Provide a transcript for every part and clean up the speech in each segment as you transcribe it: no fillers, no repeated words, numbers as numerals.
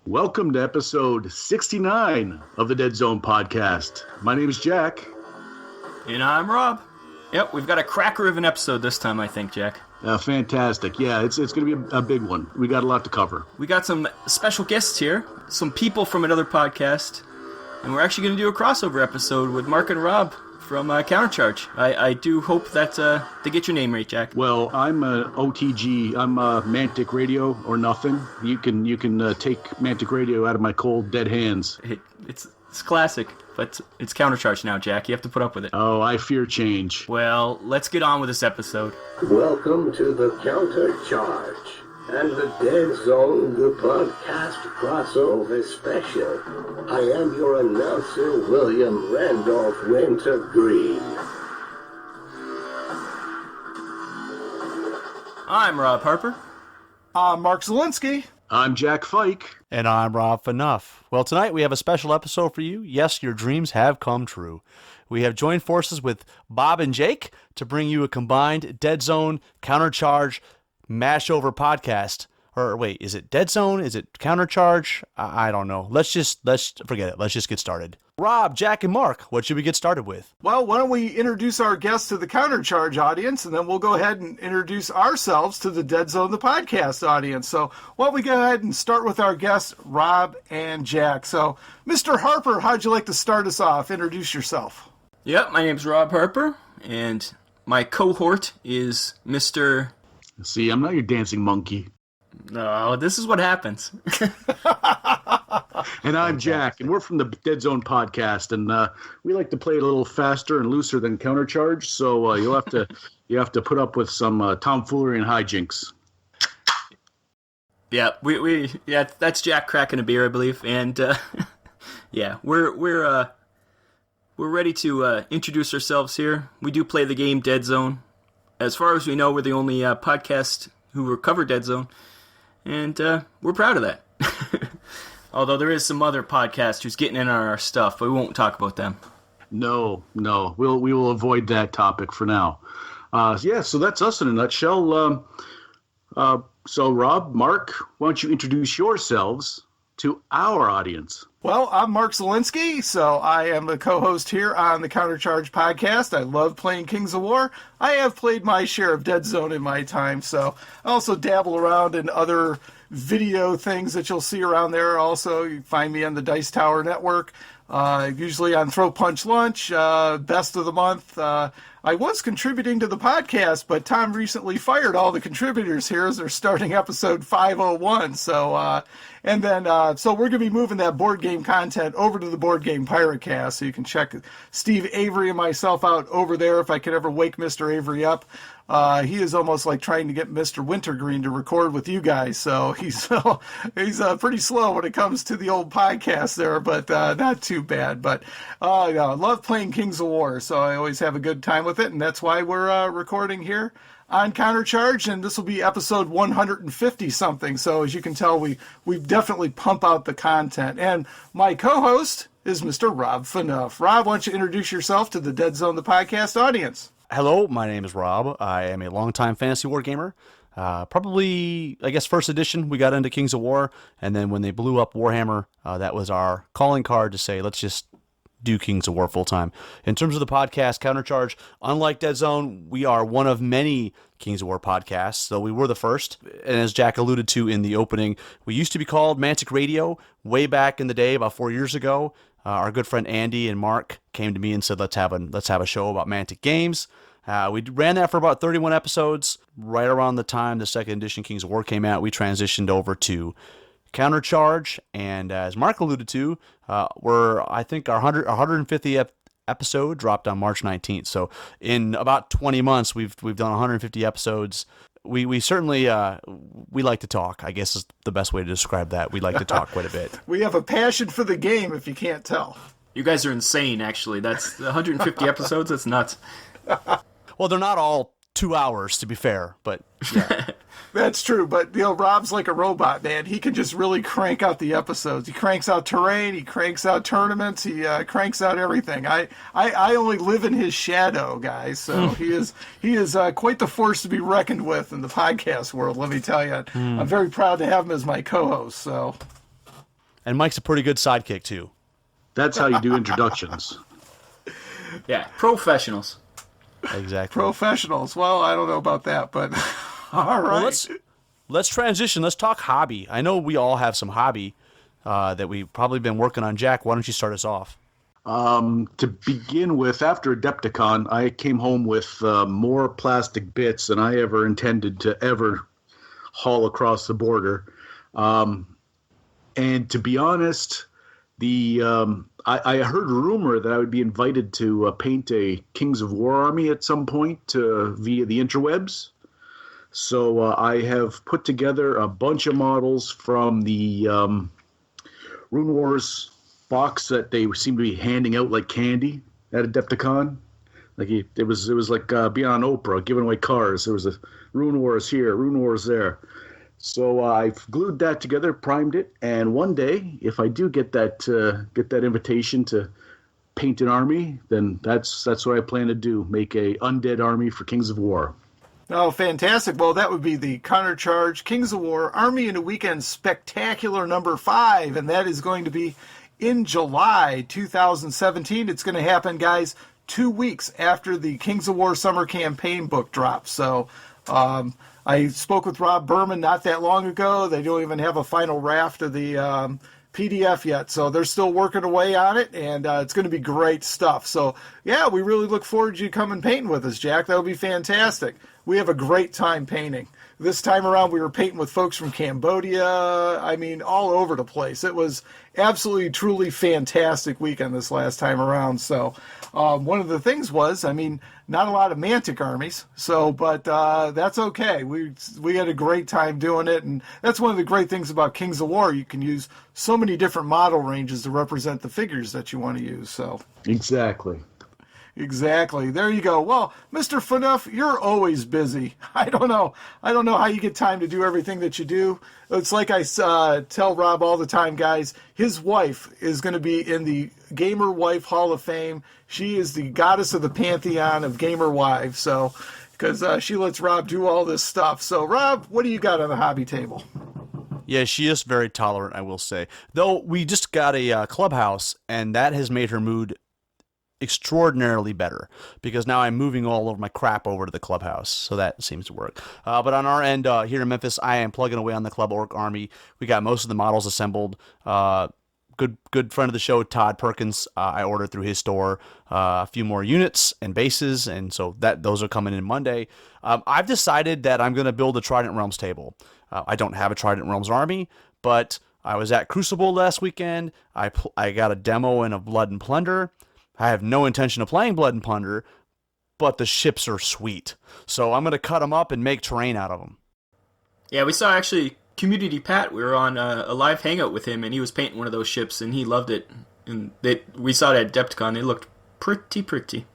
Welcome to episode 69 of the Deadzone podcast. My name is Jack. And I'm Rob. Yep, we've got a cracker of an episode this time, I think, Jack. Fantastic. Yeah, it's going to be a big one. We got a lot to cover. We got some special guests here, some people from another podcast, and we're actually going to do a crossover episode with Mark and Rob from Countercharge. I do hope that they get your name right, Jack. Well, I'm OTG. I'm Mantic Radio or nothing. You can take Mantic Radio out of my cold, dead hands. It's classic, but it's Countercharge now, Jack. You have to put up with it. Oh, I fear change. Well, let's get on with this episode. Welcome to the Countercharge and the Deadzone, the podcast crossover special. I am your announcer, William Randolph Wintergreen. I'm Rob Harper. I'm Mark Zielinski. I'm Jack Fyke. And I'm Rob Phaneuf. Well, tonight we have a special episode for you. Yes, your dreams have come true. We have joined forces with Bob and Jake to bring you a combined Deadzone, Countercharge, Mashover podcast. Or wait, is it Deadzone? Is it Countercharge? I don't know. Let's forget it. Let's just get started. Rob, Jack, and Mark, what should we get started with? Well, why don't we introduce our guests to the Countercharge audience, and then we'll go ahead and introduce ourselves to the Deadzone, the podcast audience. So why don't we go ahead and start with our guests, Rob and Jack. So, Mr. Harper, how'd you like to start us off? Introduce yourself. Yep, my name's Rob Harper, and my cohort is Mr. See, I'm not your dancing monkey. No, this is what happens. And I'm Jack, and we're from the Deadzone podcast, and we like to play it a little faster and looser than Countercharge, so you have to put up with some tomfoolery and hijinks. Yeah, yeah, that's Jack cracking a beer, I believe, and yeah, we're ready to introduce ourselves here. We do play the game Deadzone. As far as we know, we're the only podcast who cover Deadzone, and we're proud of that. Although there is some other podcast who's getting in on our stuff, but we won't talk about them. No, we will avoid that topic for now. So that's us in a nutshell. So Rob, Mark, why don't you introduce yourselves to our audience? Well, I'm Mark Zielinski, so I am the co-host here on the Countercharge podcast. I love playing Kings of War. I have played my share of Deadzone in my time, so I also dabble around in other video things that you'll see around there. Also, you find me on the Dice Tower Network, usually on Throw Punch Lunch, Best of the Month. I was contributing to the podcast, but Tom recently fired all the contributors here as they're starting episode 501. So, so we're going to be moving that board game content over to the Board Game Pirate Cast, so you can check Steve Avery and myself out over there if I could ever wake Mr. Avery up. He is almost like trying to get Mr. Wintergreen to record with you guys, so he's pretty slow when it comes to the old podcast there, but not too bad. But I love playing Kings of War, so I always have a good time with it, and that's why we're recording here on Countercharge, and this will be episode 150-something, so as you can tell, we definitely pump out the content. And my co-host is Mr. Rob Phaneuf. Rob, why don't you introduce yourself to the Deadzone, the podcast audience? Hello, my name is Rob. I am a longtime fantasy war gamer. Probably, I guess, first edition, we got into Kings of War, and then when they blew up Warhammer, that was our calling card to say, let's just do Kings of War full time. In terms of the podcast, Countercharge, unlike Deadzone, we are one of many Kings of War podcasts, so we were the first. And as Jack alluded to in the opening, we used to be called Mantic Radio way back in the day, about 4 years ago. Our good friend Andy and Mark came to me and said, let's have a show about Mantic games. We ran that for about 31 episodes. Right around the time the second edition Kings of War came out, we transitioned over to Countercharge, and as Mark alluded to, I think our 150th episode dropped on March 19th. So in about 20 months, we've done 150 episodes. We certainly we like to talk, I guess is the best way to describe that. We like to talk quite a bit. We have a passion for the game, if you can't tell. You guys are insane, actually. That's 150 episodes. That's nuts. Well, they're not all 2 hours, to be fair, but yeah. That's true, but Rob's like a robot, man. He can just really crank out the episodes. He cranks out terrain, he cranks out tournaments, he cranks out everything. I only live in his shadow, guys. So he is quite the force to be reckoned with in the podcast world. Let me tell you, I'm very proud to have him as my co-host. So. And Mike's a pretty good sidekick, too. That's how you do introductions. Yeah, professionals. Exactly. Professionals. Well, I don't know about that, but all right. Well, let's transition. Let's talk hobby. I know we all have some hobby that we've probably been working on. Jack, why don't you start us off? To begin with, after Adepticon, I came home with more plastic bits than I ever intended to ever haul across the border. And to be honest, I heard a rumor that I would be invited to paint a Kings of War army at some point via the interwebs. So I have put together a bunch of models from the Rune Wars box that they seem to be handing out like candy at Adepticon. Like it was like being on Oprah, giving away cars. There was a Rune Wars here, Rune Wars there. So I've glued that together, primed it, and one day, if I do get that invitation to paint an army, then that's what I plan to do: make a undead army for Kings of War. Oh, fantastic. Well, that would be the Countercharge Kings of War Army in a Weekend Spectacular number 5, and that is going to be in July 2017. It's going to happen, guys, 2 weeks after the Kings of War Summer Campaign book drops. So I spoke with Rob Berman not that long ago. They don't even have a final draft of the PDF yet, so they're still working away on it, and it's going to be great stuff. So, yeah, we really look forward to you coming painting with us, Jack. That would be fantastic. We have a great time painting. This time around, we were painting with folks from Cambodia. I mean, all over the place. It was absolutely, truly fantastic weekend this last time around. So one of the things was, I mean, not a lot of Mantic armies, but that's okay. We had a great time doing it, and that's one of the great things about Kings of War. You can use so many different model ranges to represent the figures that you want to use. So Exactly. There you go. Well, Mr. Phaneuf, you're always busy. I don't know how you get time to do everything that you do. It's like I tell Rob all the time, guys. His wife is going to be in the Gamer Wife Hall of Fame. She is the goddess of the pantheon of gamer wives. So, because she lets Rob do all this stuff. So, Rob, what do you got on the hobby table? Yeah, she is very tolerant, I will say. Though we just got a clubhouse, and that has made her mood extraordinarily better, because now I'm moving all of my crap over to the clubhouse, so that seems to work. But on our end here in Memphis, I am plugging away on the Club Orc Army. We got most of the models assembled. Good friend of the show, Todd Perkins, I ordered through his store a few more units and bases, and so those are coming in Monday. I've decided that I'm going to build a Trident Realms table. I don't have a Trident Realms army, but I was at Crucible last weekend. I got a demo in a Blood and Plunder. I have no intention of playing Blood and Plunder, but the ships are sweet. So I'm going to cut them up and make terrain out of them. Yeah, we saw actually Community Pat. We were on a live hangout with him, and he was painting one of those ships, and he loved it. And we saw it at Adepticon. They looked pretty.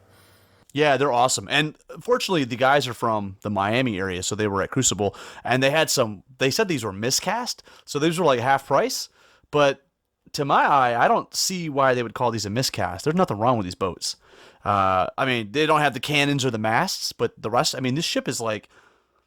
Yeah, they're awesome. And fortunately, the guys are from the Miami area, so they were at Crucible, and they said these were miscast, so these were like half price, but to my eye, I don't see why they would call these a miscast. There's nothing wrong with these boats. I mean, they don't have the cannons or the masts, but the rest, I mean, this ship is like,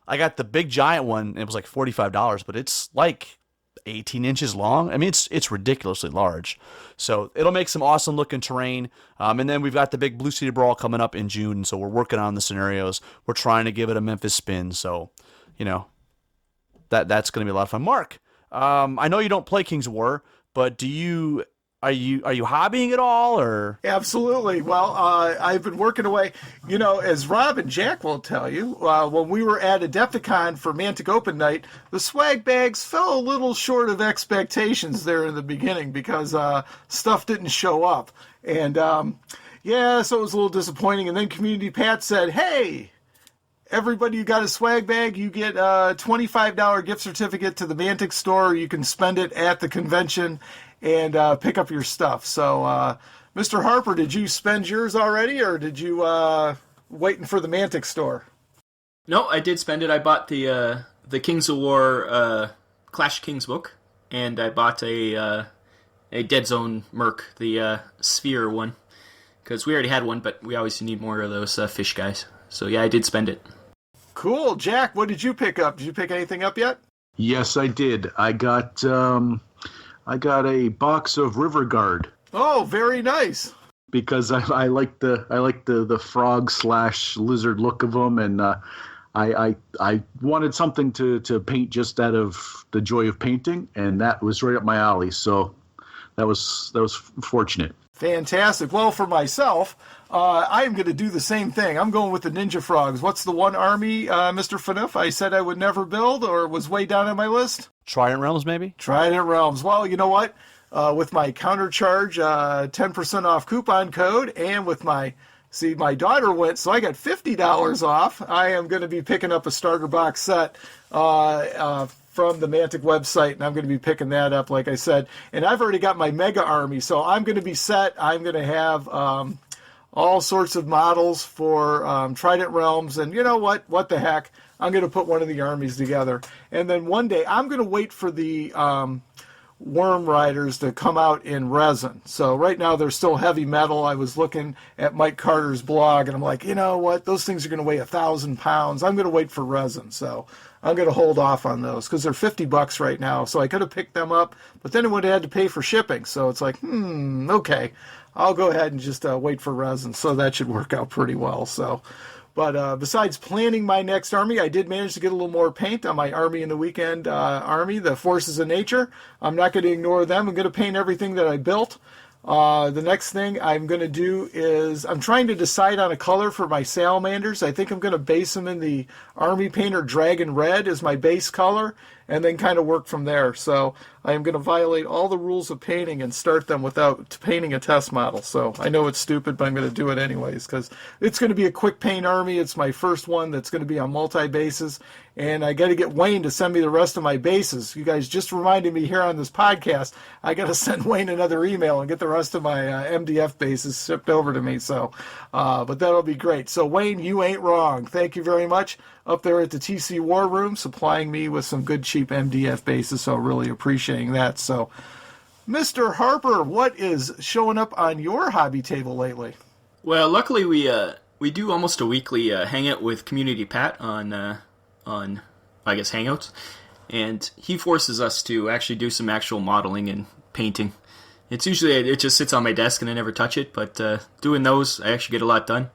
I got the big giant one, and it was like $45, but it's like 18 inches long. I mean, it's ridiculously large. So it'll make some awesome looking terrain. And then we've got the big Blue City Brawl coming up in June, so we're working on the scenarios. We're trying to give it a Memphis spin, so, that's going to be a lot of fun. Mark, I know you don't play Kings of War, but are you hobbying at all, or? Absolutely. Well, I've been working away. As Rob and Jack will tell you, when we were at Adepticon for Mantic Open Night, the swag bags fell a little short of expectations there in the beginning because stuff didn't show up. And, so it was a little disappointing. And then Community Pat said, hey, everybody who got a swag bag, you get a $25 gift certificate to the Mantic store. You can spend it at the convention and pick up your stuff. So, Mr. Harper, did you spend yours already, or did you waiting for the Mantic store? No, I did spend it. I bought the Kings of War Clash of Kings book, and I bought a Deadzone Merc, the Sphere one, because we already had one, but we always need more of those fish guys. So yeah, I did spend it. Cool. Jack, what did you pick up? Did you pick anything up yet? Yes, I did. I got I got a box of River Guard Oh, very nice. because I like the frog / lizard look of them, and I wanted something to paint just out of the joy of painting, and that was right up my alley. So that was fortunate. Fantastic. Well, for myself, I am going to do the same thing. I'm going with the Ninja Frogs. What's the one army, Mr. Phaneuf, I said I would never build or was way down on my list? Trident Realms, maybe? Trident Realms. Well, you know what? With my countercharge 10% off coupon code, and with my daughter went, so I got $50 off. I am going to be picking up a starter box set from the Mantic website, and I'm going to be picking that up, like I said. And I've already got my mega army, so I'm going to be set. I'm going to have all sorts of models for Trident Realms, and you know what? What the heck? I'm going to put one of the armies together. And then one day, I'm going to wait for the Worm Riders to come out in resin. So right now they're still heavy metal. I was looking at Mike Carter's blog, and I'm like, you know what? Those things are going to weigh 1,000 pounds. I'm going to wait for resin. So I'm going to hold off on those because they're $50 right now. So I could have picked them up, but then I would have had to pay for shipping. So it's like, okay, I'll go ahead and just wait for resin. So that should work out pretty well. So. But besides planning my next army, I did manage to get a little more paint on my Army in the Weekend army, the Forces of Nature. I'm not going to ignore them. I'm going to paint everything that I built. The next thing I'm going to do is I'm trying to decide on a color for my salamanders. I think I'm going to base them in the Army Painter Dragon Red as my base color, and then kind of work from there. So I am going to violate all the rules of painting and start them without painting a test model. So I know it's stupid, but I'm going to do it anyways because it's going to be a quick paint army. It's my first one that's going to be on multi-bases, and I got to get Wayne to send me the rest of my bases. You guys just reminded me here on this podcast, I got to send Wayne another email and get the rest of my MDF bases shipped over to me. So, but that'll be great. So Wayne, you ain't wrong. Thank you very much up there at the TC War Room, supplying me with some good cheap MDF bases. So really appreciating that. So, Mr. Harper, what is showing up on your hobby table lately? Well, luckily we do almost a weekly hangout with Community Pat on I guess Hangouts, and he forces us to actually do some actual modeling and painting. It's usually it just sits on my desk and I never touch it, but doing those I actually get a lot done.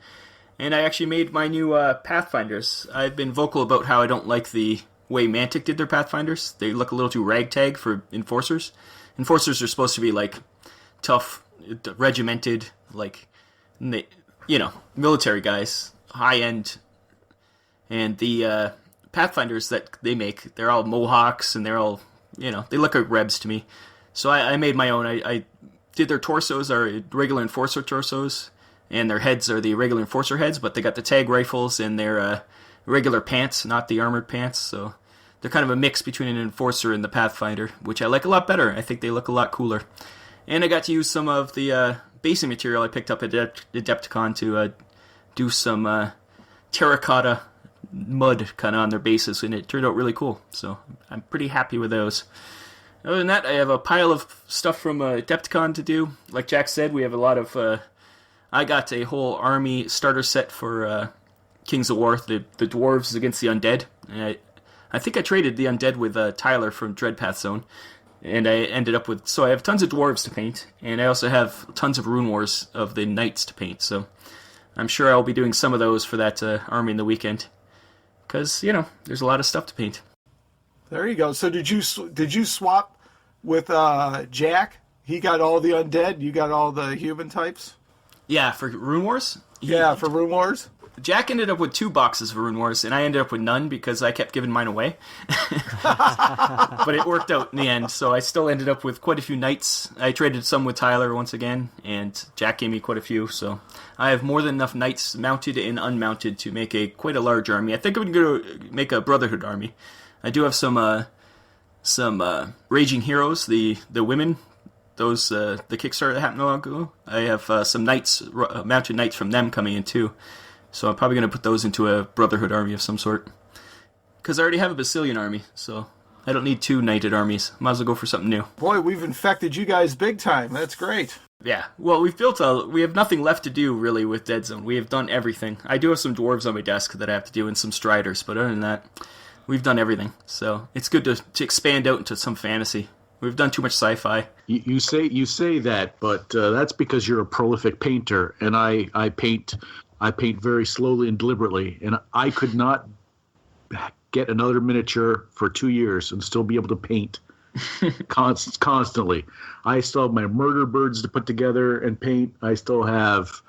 And I actually made my new Pathfinders. I've been vocal about how I don't like the way Mantic did their Pathfinders. They look a little too ragtag for Enforcers. Enforcers are supposed to be like tough, regimented, like military guys, high end. And the Pathfinders that they make, they're all Mohawks and they're all, they look like Rebs to me. So I made my own. I did their torsos are regular Enforcer torsos, and their heads are the regular Enforcer heads, but they got the tag rifles and their regular pants, not the armored pants. So they're kind of a mix between an Enforcer and the Pathfinder, which I like a lot better. I think they look a lot cooler. And I got to use some of the basing material I picked up at Adepticon to do some terracotta mud kind of on their bases, and it turned out really cool. So I'm pretty happy with those. Other than that, I have a pile of stuff from Adepticon to do. Like Jack said, we have a lot of... I got a whole army starter set for Kings of War, the dwarves against the undead. And I think I traded the undead with Tyler from Dreadpath Zone, and I ended up with... So I have tons of dwarves to paint, and I also have tons of Rune Wars of the knights to paint. So I'm sure I'll be doing some of those for that army in the weekend, because there's a lot of stuff to paint. There you go. So did you swap with Jack? He got all the undead. You got all the human types. Yeah, for Rune Wars? For Rune Wars? Jack ended up with 2 boxes of Rune Wars, and I ended up with none because I kept giving mine away. But it worked out in the end, so I still ended up with quite a few knights. I traded some with Tyler once again, and Jack gave me quite a few, so I have more than enough knights mounted and unmounted to make quite a large army. I think I'm going to make a Brotherhood army. I do have some Raging Heroes, the women. Those the Kickstarter that happened a while ago. I have some knights, mounted knights from them coming in too. So I'm probably going to put those into a Brotherhood army of some sort. Because I already have a Basilian army, so I don't need 2 knighted armies. Might as well go for something new. Boy, we've infected you guys big time. That's great. Yeah, well, we have nothing left to do really with Deadzone. We have done everything. I do have some dwarves on my desk that I have to do and some striders, but other than that, we've done everything. So it's good to expand out into some fantasy. We've done too much sci-fi. You say that, but that's because you're a prolific painter, and I paint very slowly and deliberately, and I could not get another miniature for 2 years and still be able to paint constantly. I still have my murder birds to put together and paint. I still have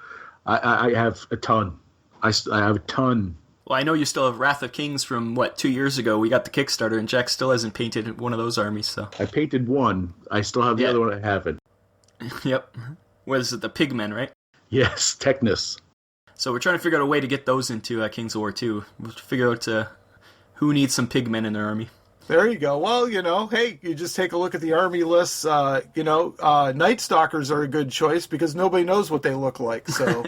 I have a ton. I have a ton. Well, I know you still have Wrath of Kings from, 2 years ago? We got the Kickstarter, and Jack still hasn't painted one of those armies, so... I painted one. I still have the other one I haven't. Yep. What is it, the Pigmen, right? Yes, Technus. So we're trying to figure out a way to get those into Kings of War 2. We'll figure out who needs some Pigmen in their army. There you go. Well, hey, you just take a look at the army lists. Night Stalkers are a good choice because nobody knows what they look like. So,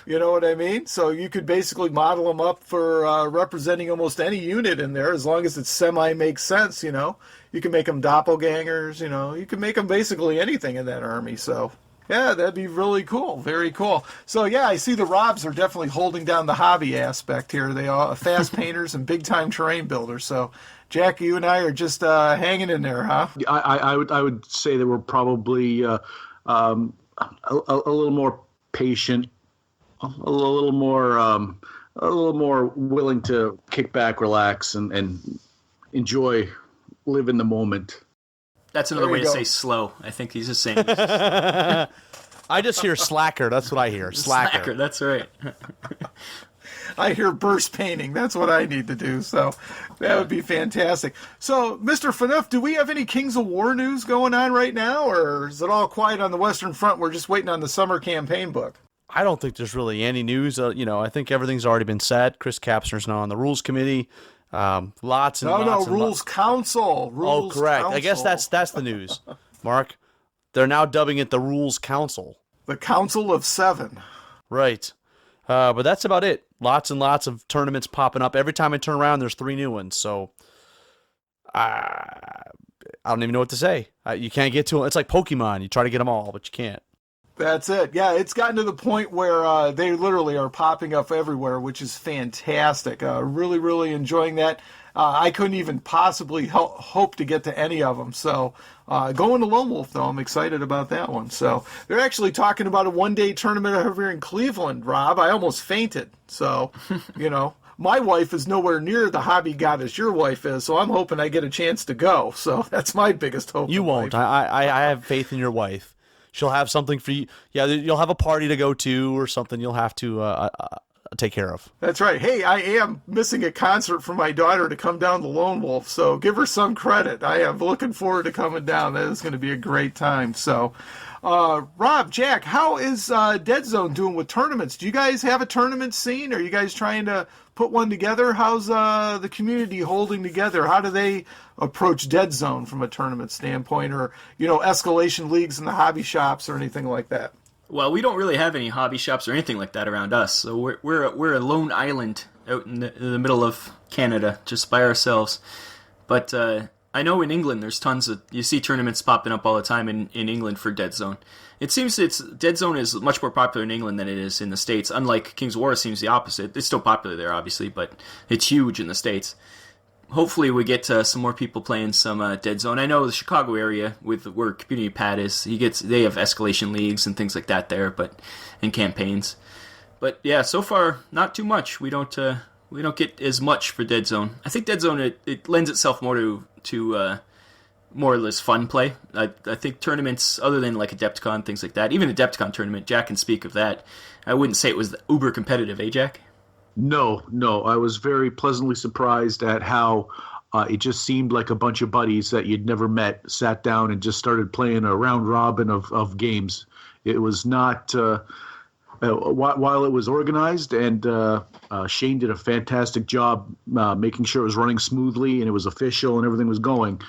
you know what I mean? So you could basically model them up for representing almost any unit in there as long as it makes sense, You can make them doppelgangers, You can make them basically anything in that army, so... Yeah, that'd be really cool. Very cool. So, yeah, I see the Robs are definitely holding down the hobby aspect here. They are fast painters and big-time terrain builders. So, Jack, you and I are just hanging in there, huh? I would say that we're probably a little more patient, a little more willing to kick back, relax, and enjoy, live in the moment. That's another way to say slow. I think he's just saying. I just hear slacker. That's what I hear. Slacker. That's right. I hear burst painting. That's what I need to do. So that would be fantastic. So, Mr. Phaneuf, do we have any Kings of War news going on right now, or is it all quiet on the Western Front? We're just waiting on the summer campaign book. I don't think there's really any news. I think everything's already been said. Chris Kapsner's now on the rules committee. Rules Council. Rules correct. Council. I guess that's the news, Mark. They're now dubbing it the Rules Council. The Council of Seven. Right. But that's about it. Lots and lots of tournaments popping up. Every time I turn around, there's 3 new ones. So I don't even know what to say. You can't get to them. It's like Pokemon. You try to get them all, but you can't. That's it. Yeah, it's gotten to the point where they literally are popping up everywhere, which is fantastic. Really, really enjoying that. I couldn't even possibly hope to get to any of them. So going to Lone Wolf, though, I'm excited about that one. So they're actually talking about a one-day tournament over in Cleveland, Rob. I almost fainted. So, my wife is nowhere near the hobby goddess your wife is, so I'm hoping I get a chance to go. So that's my biggest hope. You won't. I have faith in your wife. She'll have something for you. Yeah, you'll have a party to go to or something you'll have to take care of. That's right. Hey, I am missing a concert for my daughter to come down to Lone Wolf, so give her some credit. I am looking forward to coming down. That is going to be a great time. So, Rob, Jack, how is Deadzone doing with tournaments? Do you guys have a tournament scene? Are you guys trying to put one together? How's the community holding together? How do they approach Deadzone from a tournament standpoint, or escalation leagues in the hobby shops or anything like that? Well, we don't really have any hobby shops or anything like that around us. So we're a lone island out in the middle of Canada, just by ourselves. But I know in England there's tons of, you see tournaments popping up all the time in England for Deadzone. It seems Deadzone is much more popular in England than it is in the States. Unlike Kings of War, it seems the opposite. It's still popular there, obviously, but it's huge in the States. Hopefully we get some more people playing some Deadzone. I know the Chicago area, with where Community Pat is, they have escalation leagues and things like that there, and campaigns. But yeah, so far not too much. We don't get as much for Deadzone. I think Deadzone it lends itself more to more or less fun play. I think tournaments, other than like Adepticon, things like that, even a Adepticon tournament, Jack can speak of that. I wouldn't say it was uber competitive, eh, Jack? No. I was very pleasantly surprised at how it just seemed like a bunch of buddies that you'd never met sat down and just started playing a round robin of games. It was not... while it was organized, and Shane did a fantastic job making sure it was running smoothly and it was official and everything was going,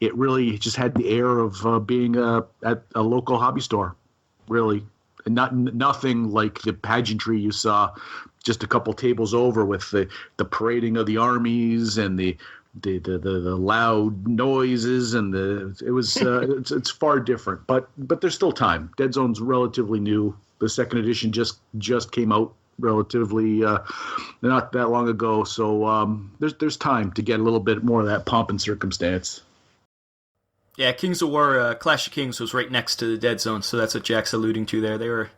it really just had the air of being at a local hobby store, really. And nothing like the pageantry you saw just a couple tables over with the parading of the armies and the loud noises and it's far different. But there's still time. Deadzone's relatively new. The second edition just came out relatively not that long ago, so there's time to get a little bit more of that pomp and circumstance. Yeah, Kings of War, Clash of Kings was right next to the Dead Zone, so that's what Jack's alluding to there.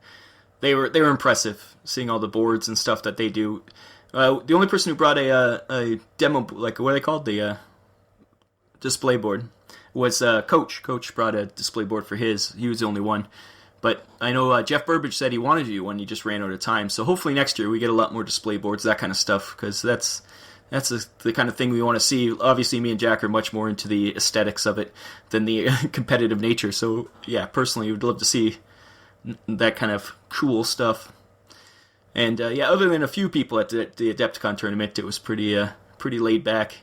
They were impressive, seeing all the boards and stuff that they do. The only person who brought a demo, like what are they called, the display board, was Coach. Coach brought a display board for his. He was the only one. But I know Jeff Burbage said he wanted to do one. He just ran out of time. So hopefully next year we get a lot more display boards, that kind of stuff, because that's the kind of thing we want to see. Obviously, me and Jack are much more into the aesthetics of it than the competitive nature. So, yeah, personally, would love to see that kind of cool stuff. And, yeah, other than a few people at the Adepticon tournament, it was pretty laid back.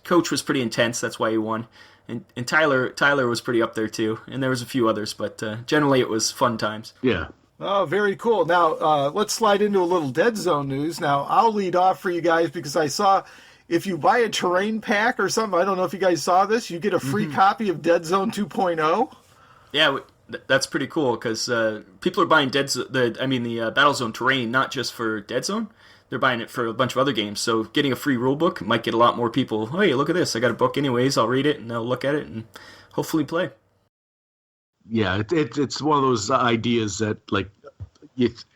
Coach was pretty intense. That's why he won. And Tyler was pretty up there, too. And there was a few others, but generally it was fun times. Yeah. Oh, very cool. Now, let's slide into a little Dead Zone news. Now, I'll lead off for you guys because I saw if you buy a terrain pack or something, I don't know if you guys saw this, you get a free copy of Dead Zone 2.0. Yeah, that's pretty cool because people are buying the Battlezone terrain not just for Dead Zone. They're buying it for a bunch of other games. So getting a free rulebook might get a lot more people. Hey, look at this! I got a book anyways. I'll read it and I'll look at it and hopefully play. Yeah, it's one of those ideas that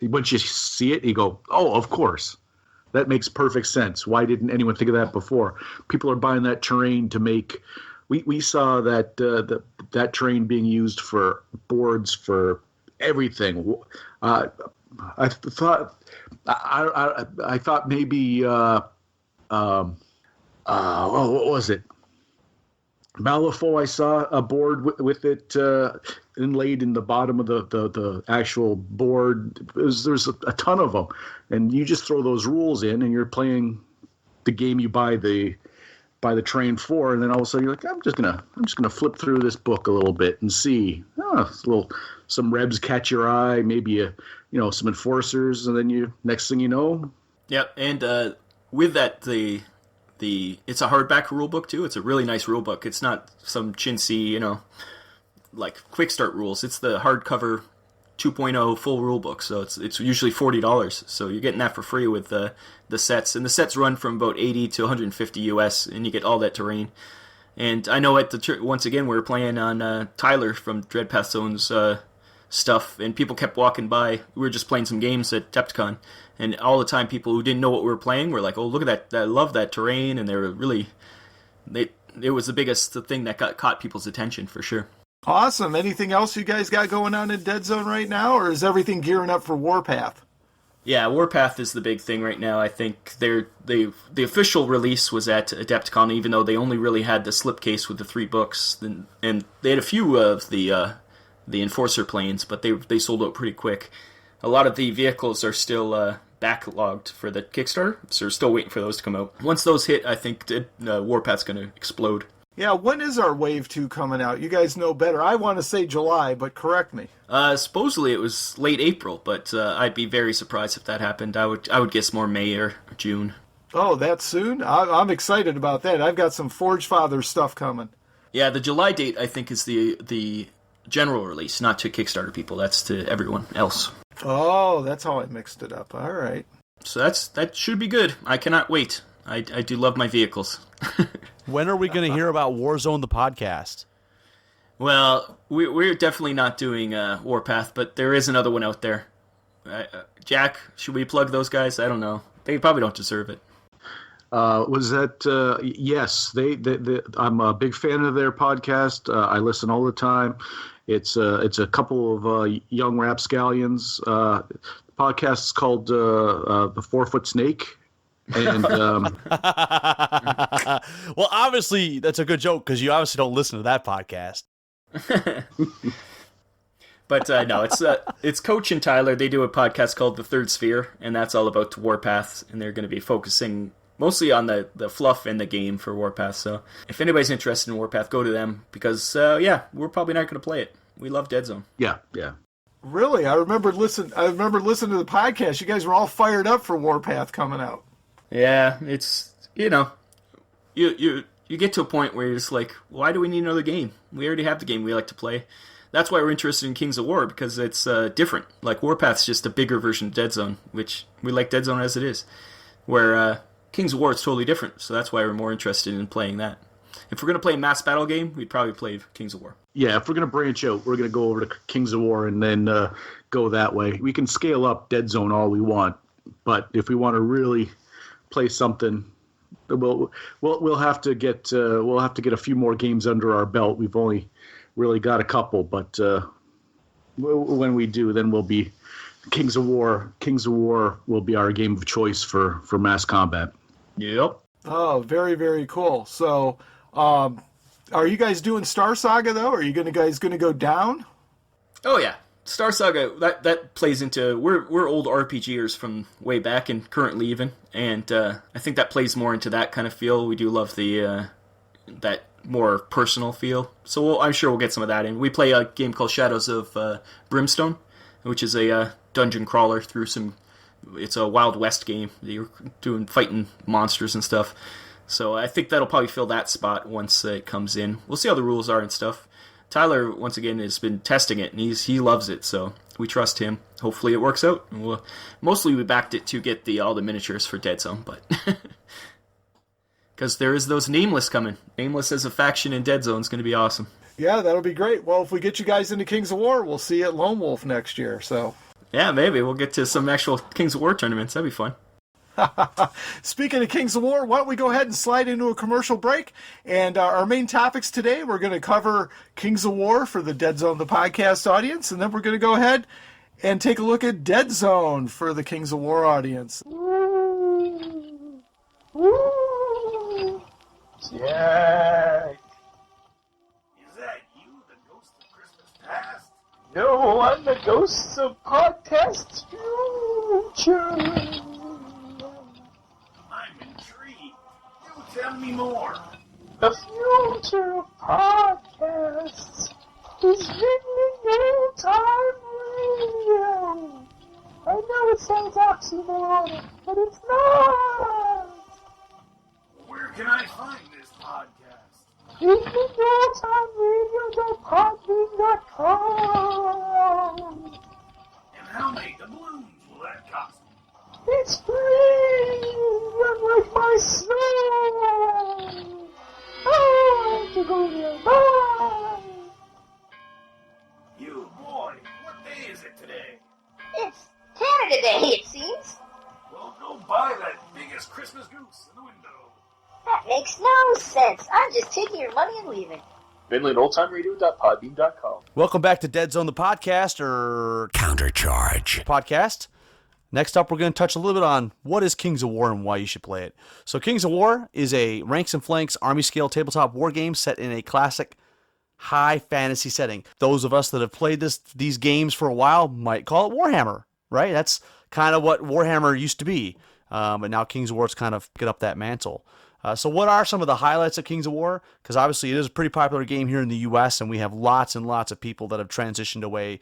once you see it, you go, oh, of course. That makes perfect sense. Why didn't anyone think of that before? People are buying that terrain to make. We saw that that terrain being used for boards for everything. I thought maybe what was it? Malifaux, I saw a board with it inlaid in the bottom of the actual board. There's a ton of them, and you just throw those rules in, and you're playing the game you buy the train for, and then all of a sudden you're like, I'm just gonna flip through this book a little bit and see. Some rebs catch your eye, maybe some enforcers, and then next thing you know. Yep, and with that it's a hardback rule book too. It's a really nice rule book. It's not some chintzy, like quick start rules. It's the hardcover 2.0 full rule book. So it's usually $40. So you're getting that for free with the sets. And the sets run from about 80 to 150 US, and you get all that terrain. And I know once again we were playing on Tyler from Dreadpath Zone's stuff, and people kept walking by. We were just playing some games at Adepticon, and all the time people who didn't know what we were playing were like, oh, look at that, I love that terrain, and they were really, it was the biggest thing that caught people's attention for sure. Awesome. Anything else you guys got going on in Dead Zone right now, or is everything gearing up for Warpath? Yeah, Warpath is the big thing right now. I think the official release was at Adepticon, even though they only really had the slipcase with the 3 books, and they had a few of the Enforcer planes, but they sold out pretty quick. A lot of the vehicles are still backlogged for the Kickstarter, so we're still waiting for those to come out. Once those hit, I think Warpath's going to explode. Yeah, when is our Wave 2 coming out? You guys know better. I want to say July, but correct me. Supposedly it was late April, but I'd be very surprised if that happened. I would guess more May or June. Oh, that soon? I'm excited about that. I've got some Forge Father stuff coming. Yeah, the July date, I think, is the general release, not to Kickstarter people. That's to everyone else. Oh, that's how I mixed it up. All right. So that should be good. I cannot wait. I do love my vehicles. When are we going to hear about Warzone the podcast? Well, we're definitely not doing Warpath, but there is another one out there. Jack, should we plug those guys? I don't know. They probably don't deserve it. Was that yes? They I'm a big fan of their podcast. I listen all the time. It's a couple of young rapscallions. The podcast is called The 4-Foot Snake. And well, obviously that's a good joke because you obviously don't listen to that podcast. But no, it's Coach and Tyler. They do a podcast called The Third Sphere, and that's all about Warpath, and they're going to be focusing mostly on the fluff in the game for Warpath. So if anybody's interested in Warpath, go to them because we're probably not going to play it. We love Deadzone. Yeah. Really, I remember listening to the podcast. You guys were all fired up for Warpath coming out. Yeah, it's you get to a point where you're just like, why do we need another game? We already have the game we like to play. That's why we're interested in Kings of War, because it's different. Like Warpath's just a bigger version of Deadzone, which we like Deadzone as it is. Where Kings of War is totally different, so that's why we're more interested in playing that. if we're going to play a mass battle game, we'd probably play Kings of War. Yeah, if we're going to branch out, we're going to go over to Kings of War and then go that way. We can scale up Deadzone all we want, but if we want to really play something, we'll have to get a few more games under our belt. We've only really got a couple, but when we do, then we'll be Kings of War. Kings of War will be our game of choice for mass combat. Yep. Oh, very, very cool. So, are you guys doing Star Saga, though? Are you guys going to go down? Oh, yeah. Star Saga, that plays into... We're old RPGers from way back and currently even, and I think that plays more into that kind of feel. We do love the that more personal feel. So I'm sure we'll get some of that in. We play a game called Shadows of Brimstone, which is a dungeon crawler through some... It's a Wild West game. You're fighting monsters and stuff. So I think that'll probably fill that spot once it comes in. We'll see how the rules are and stuff. Tyler, once again, has been testing it, and he loves it, so we trust him. Hopefully it works out. And mostly we backed it to get all the miniatures for Deadzone, but... Because there is those Nameless coming. Nameless as a faction in Deadzone is going to be awesome. Yeah, that'll be great. Well, if we get you guys into Kings of War, we'll see you at Lone Wolf next year, so... Yeah, maybe. We'll get to some actual Kings of War tournaments. That'd be fun. Speaking of Kings of War, why don't we go ahead and slide into a commercial break? And our main topics today, we're going to cover Kings of War for the Deadzone, the podcast audience, and then we're going to go ahead and take a look at Deadzone for the Kings of War audience. Jack! Is that you, the ghost of Christmas past? No, I'm the ghost of podcast future! I'm intrigued. Do tell me more. The future of podcasts is written in old-time radio. I know it sounds oxymoron, but it's not. Where can I find this podcast? It's oldtimeradio.podbean.com. And how many doubloons will that cost me? It's free, unlike my soul. I have to go there. Bye. You boy, what day is it today? It's Canada Day, it seems. Well, go buy that biggest Christmas goose in the window. That makes no sense. I'm just taking your money and leaving. Finland oldtimeradio.podbean.com. Welcome back to Deadzone, the podcast, or Countercharge. podcast. Next up, we're going to touch a little bit on what is Kings of War and why you should play it. So Kings of War is a ranks and flanks army-scale tabletop war game set in a classic high fantasy setting. Those of us that have played these games for a while might call it Warhammer, right? That's kind of what Warhammer used to be. But now Kings of War's kind of get up that mantle. So what are some of the highlights of Kings of War? Because obviously it is a pretty popular game here in the U.S., and we have lots and lots of people that have transitioned away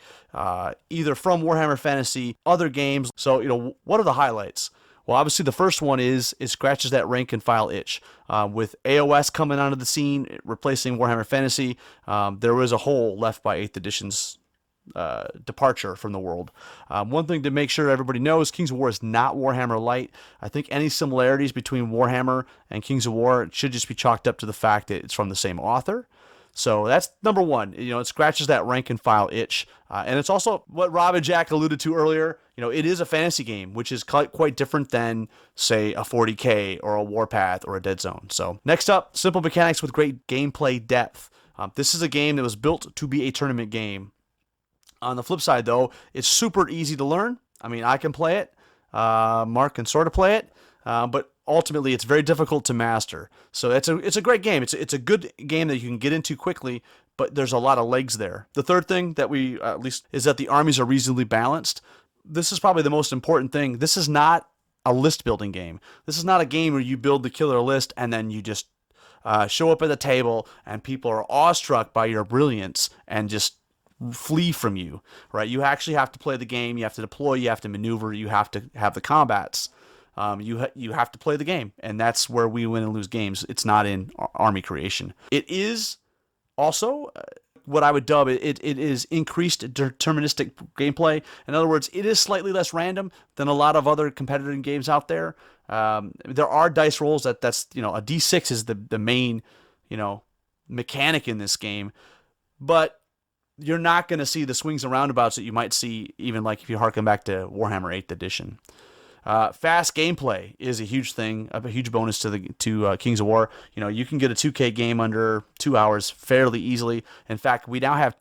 either from Warhammer Fantasy, other games. So, what are the highlights? Well, obviously the first one is it scratches that rank and file itch. With AOS coming onto the scene, replacing Warhammer Fantasy, there was a hole left by 8th edition's departure from the world. One thing to make sure everybody knows, Kings of War is not Warhammer Light. I think any similarities between Warhammer and Kings of War should just be chalked up to the fact that it's from the same author. So that's number one. It scratches that rank and file itch. And it's also what Rob and Jack alluded to earlier. It is a fantasy game, which is quite different than, say, a 40K or a Warpath or a Deadzone. So next up, simple mechanics with great gameplay depth. This is a game that was built to be a tournament game. On the flip side, though, it's super easy to learn. I mean, I can play it. Mark can sort of play it. But ultimately, it's very difficult to master. So it's a great game. It's a good game that you can get into quickly, but there's a lot of legs there. The third thing that at least, is that the armies are reasonably balanced. This is probably the most important thing. This is not a list-building game. This is not a game where you build the killer list and then you just show up at the table and people are awestruck by your brilliance and just flee from you, right? You actually have to play the game. You have to deploy. You have to maneuver. You have to have the combats. You have to play the game, and that's where we win and lose games. It's not in army creation. It is also what I would dub it is increased deterministic gameplay. In other words, it is slightly less random than a lot of other competitive games out there. There are dice rolls that's a D6 is the main mechanic in this game, but you're not going to see the swings and roundabouts that you might see even like if you harken back to Warhammer 8th edition. Fast gameplay is a huge thing, a huge bonus to Kings of War. You can get a 2K game under 2 hours fairly easily. In fact, we now have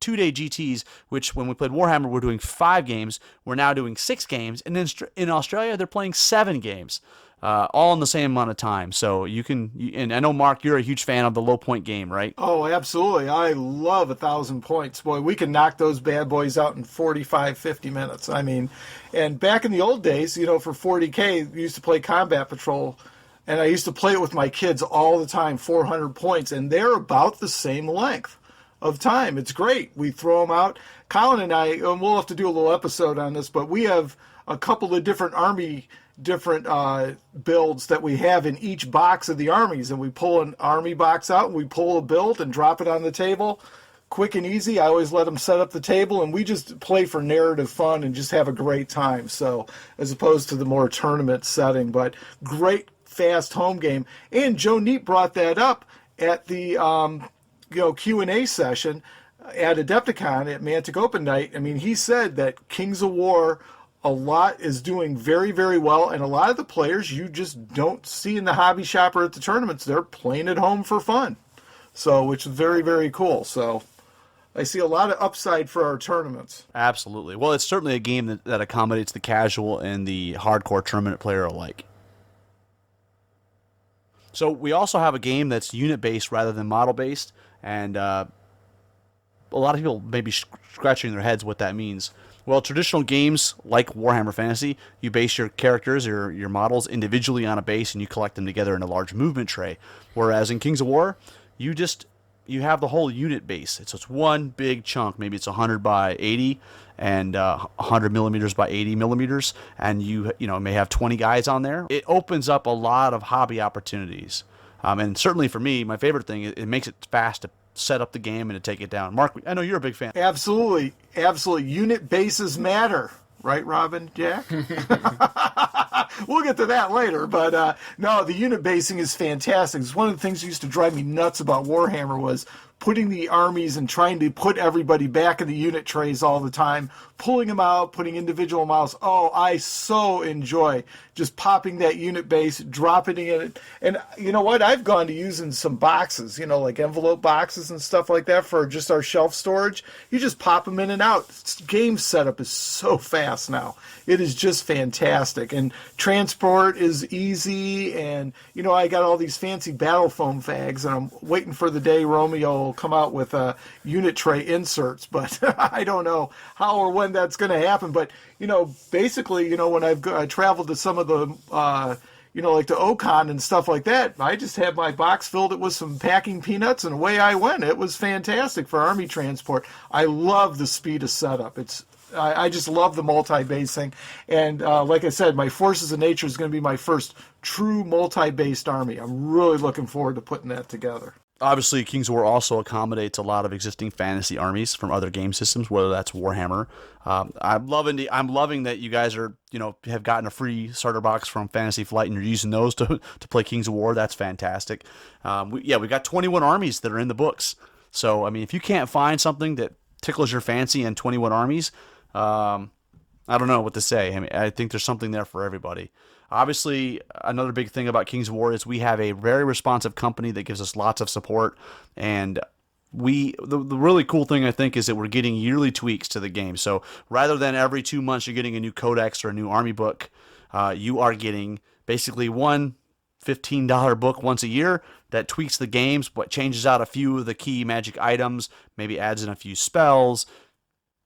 2-day GTs, which when we played Warhammer, we're doing 5 games. We're now doing 6 games, and then in Australia, they're playing 7 games, all in the same amount of time. So and I know, Mark, you're a huge fan of the low point game, right? Oh, absolutely. I love 1,000 points. Boy, we can knock those bad boys out in 45, 50 minutes. I mean, and back in the old days, for 40K, we used to play Combat Patrol, and I used to play it with my kids all the time, 400 points, and they're about the same length of time. It's great. We throw them out. Colin and I, and we'll have to do a little episode on this, but we have a couple of different builds that we have in each box of the armies, and we pull an army box out and we pull a build and drop it on the table. Quick and easy. I always let them set up the table, and we just play for narrative fun and just have a great time. So as opposed to the more tournament setting, but great fast home game. And Joe Neat brought that up at the Q&A session at Adepticon at Mantic Open Night. I mean, he said that Kings of War a lot is doing very, very well, and a lot of the players you just don't see in the hobby shop or at the tournaments. They're playing at home for fun, so which is very, very cool. So I see a lot of upside for our tournaments. Absolutely. Well, it's certainly a game that accommodates the casual and the hardcore tournament player alike. So we also have a game that's unit-based rather than model-based, and a lot of people may be scratching their heads what that means. Well, traditional games like Warhammer Fantasy, you base your characters or your models individually on a base and you collect them together in a large movement tray. Whereas in Kings of War, you have the whole unit base. It's one big chunk. Maybe it's 100 by 80 and 100 millimeters by 80 millimeters, and you may have 20 guys on there. It opens up a lot of hobby opportunities. And certainly for me, my favorite thing, it makes it fast to set up the game and to take it down. Mark, I know you're a big fan. Absolutely. Absolutely. Unit bases matter. Right, Robin, Jack? We'll get to that later, but no, the unit basing is fantastic. It's one of the things that used to drive me nuts about Warhammer was putting the armies and trying to put everybody back in the unit trays all the time, pulling them out, putting individual models. Oh, I so enjoy just popping that unit base, dropping it in it. And you know what? I've gone to using some boxes, like envelope boxes and stuff like that for just our shelf storage. You just pop them in and out. Game setup is so fast now. It is just fantastic. And transport is easy. And, I got all these fancy battle foam fags, and I'm waiting for the day Romeo will come out with unit tray inserts. But I don't know how or when that's going to happen. But, basically, when I've traveled to some of the, like the Ocon and stuff like that, I just had my box filled it with some packing peanuts, and away I went. It was fantastic for army transport. I love the speed of setup. I just love the multi-basing. And like I said, my Forces of Nature is going to be my first true multi-based army. I'm really looking forward to putting that together. Obviously, Kings of War also accommodates a lot of existing fantasy armies from other game systems, whether that's Warhammer. I'm loving that you guys are, have gotten a free starter box from Fantasy Flight and you're using those to play Kings of War. That's fantastic. We got 21 armies that are in the books. So, I mean, if you can't find something that tickles your fancy in 21 armies, I don't know what to say. I mean, I think there's something there for everybody. Obviously, another big thing about Kings of War is we have a very responsive company that gives us lots of support, and the really cool thing I think is that we're getting yearly tweaks to the game. So rather than every 2 months you're getting a new codex or a new army book, you are getting basically one $15 book once a year that tweaks the games, but changes out a few of the key magic items, maybe adds in a few spells,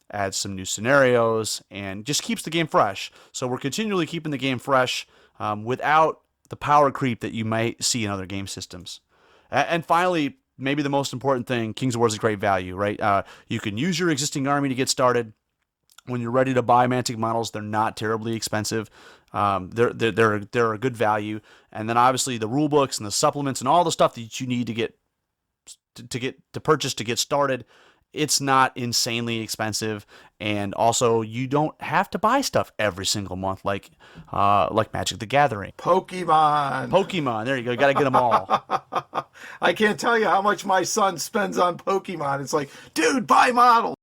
adds some new scenarios, and just keeps the game fresh. So we're continually keeping the game fresh without the power creep that you might see in other game systems. And finally, maybe the most important thing, Kings of War is a great value, right? You can use your existing army to get started. When you're ready to buy Mantic models, they're not terribly expensive. They're a good value. And then obviously the rule books and the supplements and all the stuff that you need to purchase to get started it's not insanely expensive, and also you don't have to buy stuff every single month like Magic the Gathering. Pokemon. There you go. You got to get them all. I can't tell you how much my son spends on Pokemon. It's like, dude, buy models.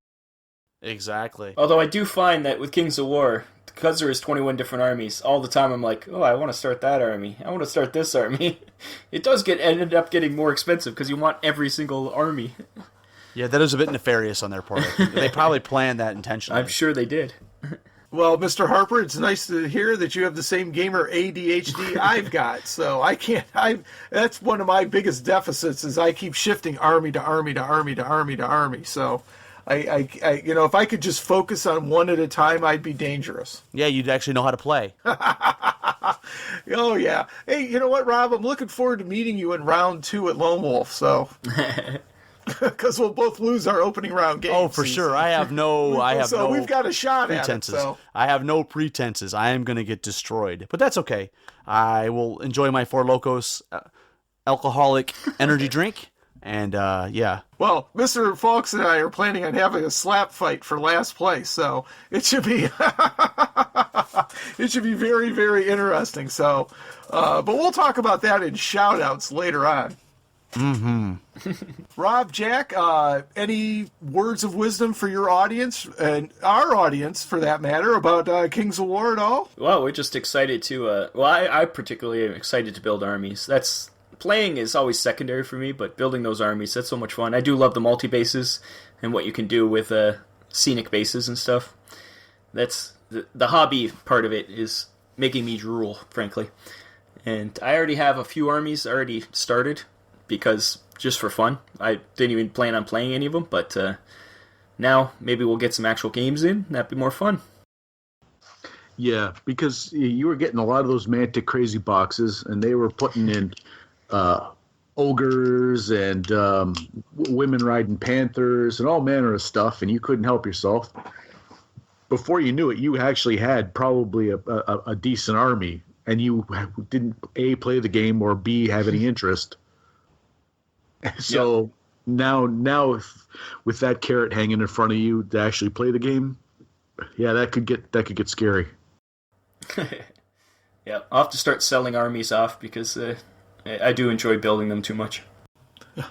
Exactly. Although I do find that with Kings of War, because there is 21 different armies, all the time I'm like, oh, I want to start that army. I want to start this army. It does ended up getting more expensive because you want every single army. Yeah, that is a bit nefarious on their part. They probably planned that intentionally. I'm sure they did. Well, Mr. Harper, it's nice to hear that you have the same gamer ADHD I've got. So that's one of my biggest deficits is I keep shifting army to army to army to army to army. So I if I could just focus on one at a time, I'd be dangerous. Yeah, you'd actually know how to play. Oh, yeah. Hey, you know what, Rob? I'm looking forward to meeting you in round 2 at Lone Wolf, so... Because we'll both lose our opening round game. Oh, for sure. So we've got a shot pretenses. At it. So. I have no pretenses. I am going to get destroyed. But that's okay. I will enjoy my Four Locos alcoholic energy drink. And, yeah. Well, Mr. Fawkes and I are planning on having a slap fight for last place, so it should be it should be very, very interesting. So, but we'll talk about that in shout-outs later on. Mm-hmm. Rob, Jack, any words of wisdom for your audience, and our audience, for that matter, about Kings of War at all? Well, we're just excited to... I particularly am excited to build armies. Playing is always secondary for me, but building those armies, that's so much fun. I do love the multi-bases and what you can do with scenic bases and stuff. That's the hobby part of it is making me drool, frankly. And I already have a few armies already started, because just for fun. I didn't even plan on playing any of them, but now maybe we'll get some actual games in. That'd be more fun. Yeah, because you were getting a lot of those Mantic Crazy boxes, and they were putting in ogres and women riding panthers and all manner of stuff, and you couldn't help yourself. Before you knew it, you actually had probably a decent army, and you didn't A, play the game, or B, have any interest. So now with that carrot hanging in front of you to actually play the game, yeah, that could get scary. Yeah, I'll have to start selling armies off because I do enjoy building them too much.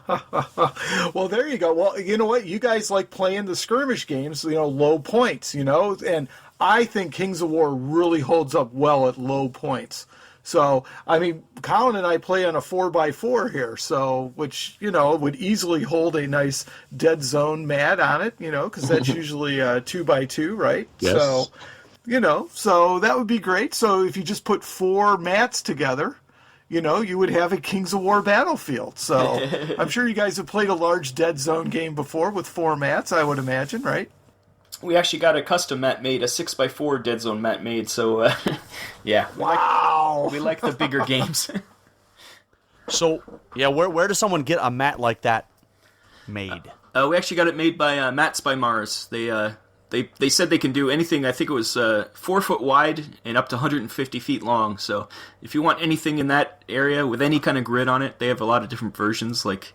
Well, there you go. Well, you know what? You guys like playing the skirmish games, low points, and I think Kings of War really holds up well at low points. So, I mean, Colin and I play on a 4x4 here, so which, would easily hold a nice Deadzone mat on it, because that's usually 2x2, right? Yes. So, so that would be great. So if you just put 4 mats together, you would have a Kings of War battlefield. So I'm sure you guys have played a large Deadzone game before with 4 mats, I would imagine, right? We actually got a custom mat made, a 6x4 Deadzone mat made, so yeah. Wow! We like the bigger games. So, yeah, where does someone get a mat like that made? We actually got it made by Mats by Mars. They said they can do anything. I think it was 4 foot wide and up to 150 feet long. So if you want anything in that area with any kind of grid on it, they have a lot of different versions, like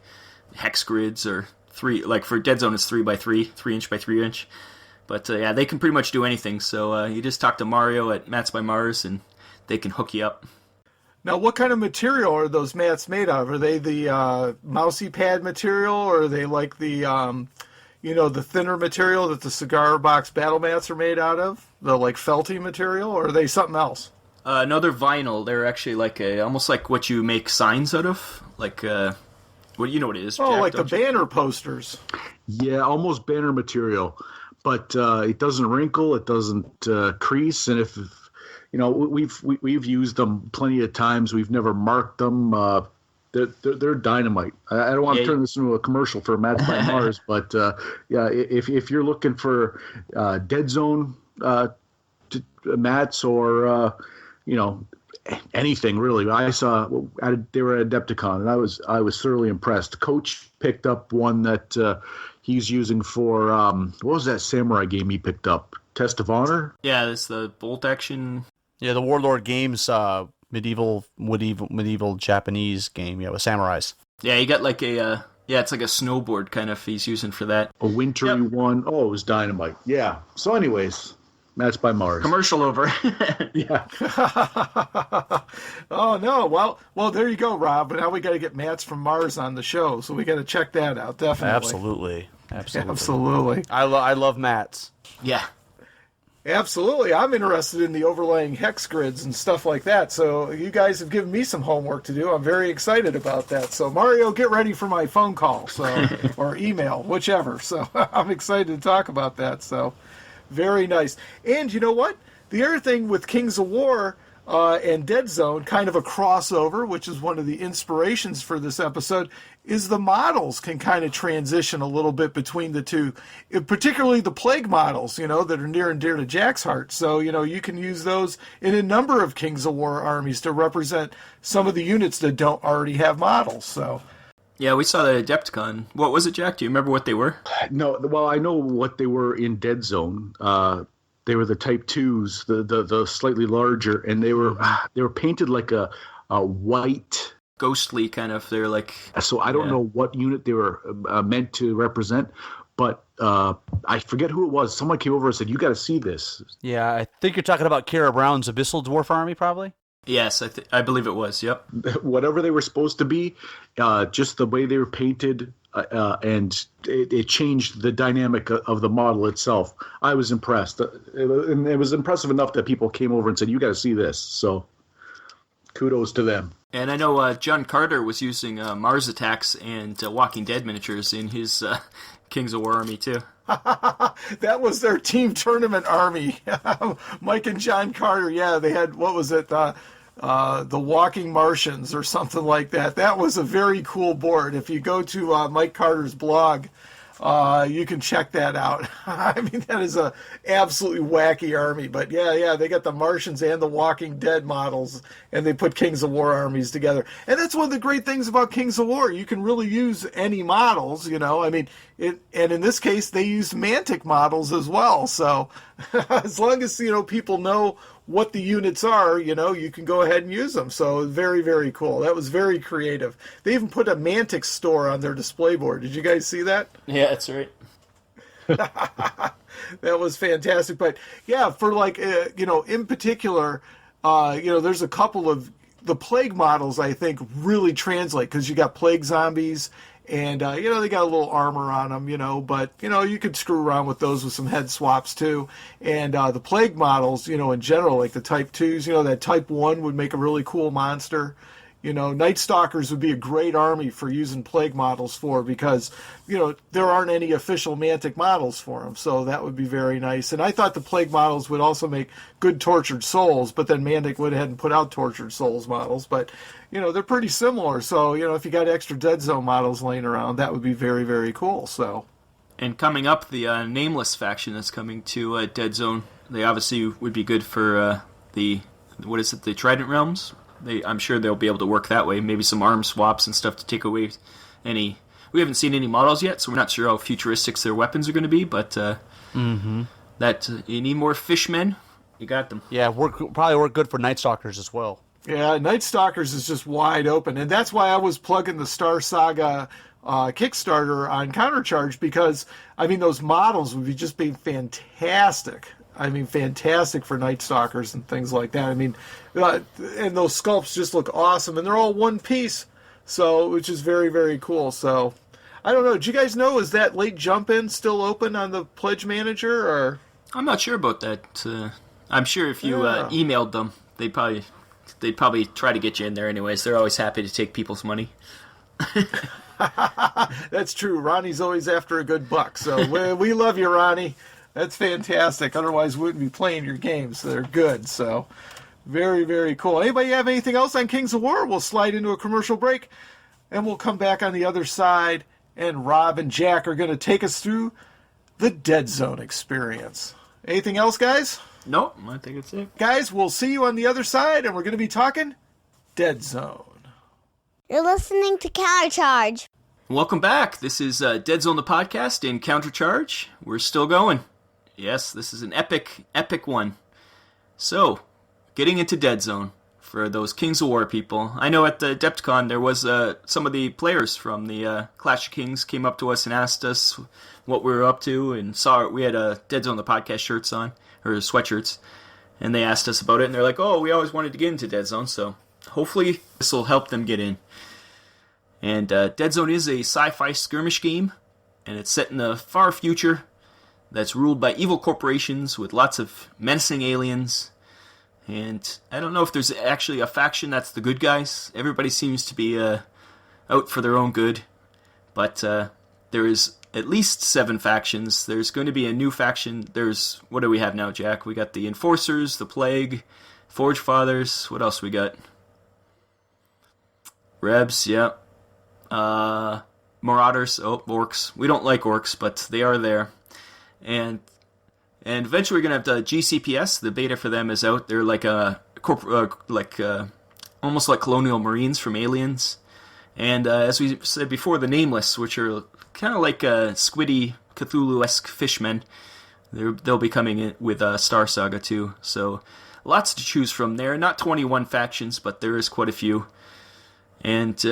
hex grids or 3. Like for Deadzone, it's 3x3, 3-inch by 3-inch. But yeah, they can pretty much do anything. So you just talk to Mario at Mats by Mars, and they can hook you up. Now, what kind of material are those mats made of? Are they the mousy pad material, or are they like the the thinner material that the cigar box battle mats are made out of? The like felty material, or are they something else? No, they're vinyl. They're actually like almost like what you make signs out of, like what you know what it is? Oh, Jack, like the don't you? banner posters. Yeah, almost banner material, but it doesn't wrinkle, it doesn't crease, and if we've used them plenty of times. We've never marked them. They're dynamite. I don't want to turn this into a commercial for Mats by Mars, but yeah, if you're looking for Deadzone mats or anything really, I saw they were at Adepticon, and I was thoroughly impressed. Coach picked up one that he's using for what was that samurai game he picked up? Test of Honor? Yeah, it's the bolt action. Yeah, the Warlord Games medieval Japanese game, with samurais. Yeah, you got like a Yeah, it's like a snowboard kind of he's using for that. A wintry one. Oh, it was dynamite. Yeah. So anyways, Match by Mars. Commercial over. Yeah. Oh no! Well, there you go, Rob. But now we got to get Mats from Mars on the show, so we got to check that out. Definitely. Absolutely. I love mats. Yeah. Absolutely. I'm interested in the overlaying hex grids and stuff like that. So you guys have given me some homework to do. I'm very excited about that. So Mario, get ready for my phone call, or email, whichever. So I'm excited to talk about that. So very nice. And you know what? The other thing with Kings of War and Deadzone, kind of a crossover, which is one of the inspirations for this episode, is the models can kind of transition a little bit between the two, particularly the plague models, that are near and dear to Jack's heart. So, you can use those in a number of Kings of War armies to represent some of the units that don't already have models. So, yeah, we saw that at Adepticon. What was it, Jack? Do you remember what they were? No, well, I know what they were in Deadzone. They were the Type 2s, the slightly larger, and they were painted like a white, ghostly kind of. They're like. So I don't know what unit they were meant to represent, but I forget who it was. Someone came over and said, "You got to see this." Yeah, I think you're talking about Kara Brown's Abyssal Dwarf Army, probably. Yes, I believe it was. Yep. Whatever they were supposed to be, just the way they were painted, and it changed the dynamic of the model itself. I was impressed. And it was impressive enough that people came over and said, "You got to see this." So, kudos to them. And I know John Carter was using Mars Attacks and Walking Dead miniatures in his Kings of War army too. That was their team tournament army. Mike and John Carter. Yeah, they had, what was it? The Walking Martians or something like that. That was a very cool board. If you go to Mike Carter's blog, you can check that out. I mean, that is a absolutely wacky army. But yeah, they got the Martians and the Walking Dead models, and they put Kings of War armies together. And that's one of the great things about Kings of War. You can really use any models, I mean, and in this case, they used Mantic models as well. So as long as, people know what the units are, you can go ahead and use them. So very, very cool. That was very creative. They even put a Mantic store on their display board. Did you guys see that? Yeah, that's right. That was fantastic. But yeah, for in particular, there's a couple of the plague models I think really translate, because you got plague zombies. And, they got a little armor on them, but, you could screw around with those with some head swaps too. And the plague models, in general, like the Type 2s, that Type 1 would make a really cool monster. Night Stalkers would be a great army for using plague models for, because, there aren't any official Mantic models for them. So that would be very nice. And I thought the plague models would also make good Tortured Souls, but then Mantic went ahead and put out Tortured Souls models. But, they're pretty similar. So, if you got extra Deadzone models laying around, that would be very, very cool. So. And coming up, the Nameless faction that's coming to Deadzone. They obviously would be good for the Trident Realms. I'm sure they'll be able to work that way. Maybe some arm swaps and stuff to take away any. We haven't seen any models yet, so we're not sure how futuristic their weapons are going to be. But that you need more fishmen. You got them. Yeah, probably work good for Night Stalkers as well. Yeah, Night Stalkers is just wide open, and that's why I was plugging the Star Saga Kickstarter on Countercharge, because those models would be just being fantastic. Fantastic for Night Stalkers and things like that. And those sculpts just look awesome, and they're all one piece, which is very, very cool. So, I don't know. Did you guys know, is that late jump-in still open on the Pledge Manager? Or I'm not sure about that. I'm sure if you emailed them, they'd probably try to get you in there anyways. They're always happy to take people's money. That's true. Ronnie's always after a good buck, so we love you, Ronnie. That's fantastic. Otherwise, we wouldn't be playing your games. They're good. So, very, very cool. Anybody have anything else on Kings of War? We'll slide into a commercial break, and we'll come back on the other side, and Rob and Jack are going to take us through the Deadzone experience. Anything else, guys? Nope, I think that's it. Guys, we'll see you on the other side, and we're going to be talking Deadzone. You're listening to Countercharge. Welcome back. This is Deadzone the podcast in Countercharge. We're still going. Yes, this is an epic one. So, getting into Deadzone. for those Kings of War people. I know at the Adepticon there was some of the players from the Clash of Kings came up to us and asked us what we were up to, and saw we had Deadzone the podcast shirts on, or sweatshirts, and they asked us about it, and they're like, oh, we always wanted to get into Deadzone, so hopefully this will help them get in. And Deadzone is a sci-fi skirmish game, and it's set in the far future that's ruled by evil corporations with lots of menacing aliens. And I don't know if there's actually a faction that's the good guys. Everybody seems to be out for their own good. But there is at least 7 factions. There's going to be a new faction. What do we have now, Jack? We got the Enforcers, the Plague, Forge Fathers. What else we got? Rebs, yeah. Marauders, orcs. We don't like orcs, but they are there. And eventually we're going to have the GCPS. The beta for them is out. They're like almost like Colonial Marines from Aliens. And as we said before, the Nameless, which are kind of like squiddy Cthulhu-esque fishmen. They'll be coming in with Star Saga too. So lots to choose from there. Not 21 factions, but there is quite a few. And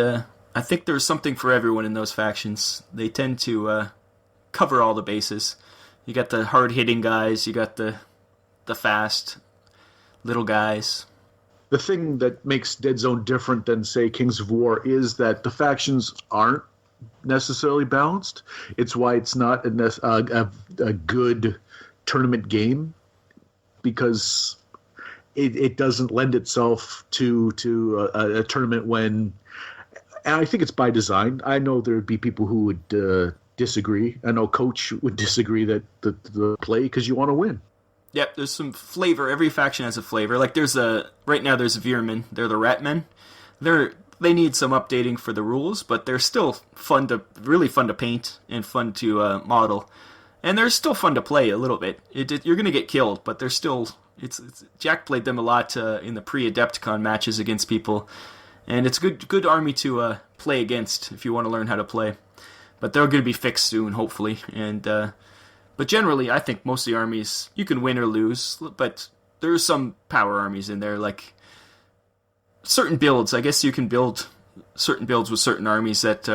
I think there's something for everyone in those factions. They tend to cover all the bases. You got the hard-hitting guys. You got the fast little guys. The thing that makes Deadzone different than, say, Kings of War is that the factions aren't necessarily balanced. It's why it's not a good tournament game, because it doesn't lend itself to a tournament when... And I think it's by design. I know there would be people who would disagree. I know Coach would disagree that the play because you want to win. Yep, there's some flavor. Every faction has a flavor. Like right now there's Veermen. They're the Rat Men. They need some updating for the rules, but they're still really fun to paint and fun to model, and they're still fun to play a little bit. You're gonna get killed, but they're still. Jack played them a lot in the pre-Adepticon matches against people, and it's a good army to play against if you want to learn how to play. But they're going to be fixed soon, hopefully. And but generally, I think most of the armies you can win or lose. But there's some power armies in there, like certain builds. I guess you can build certain builds with certain armies that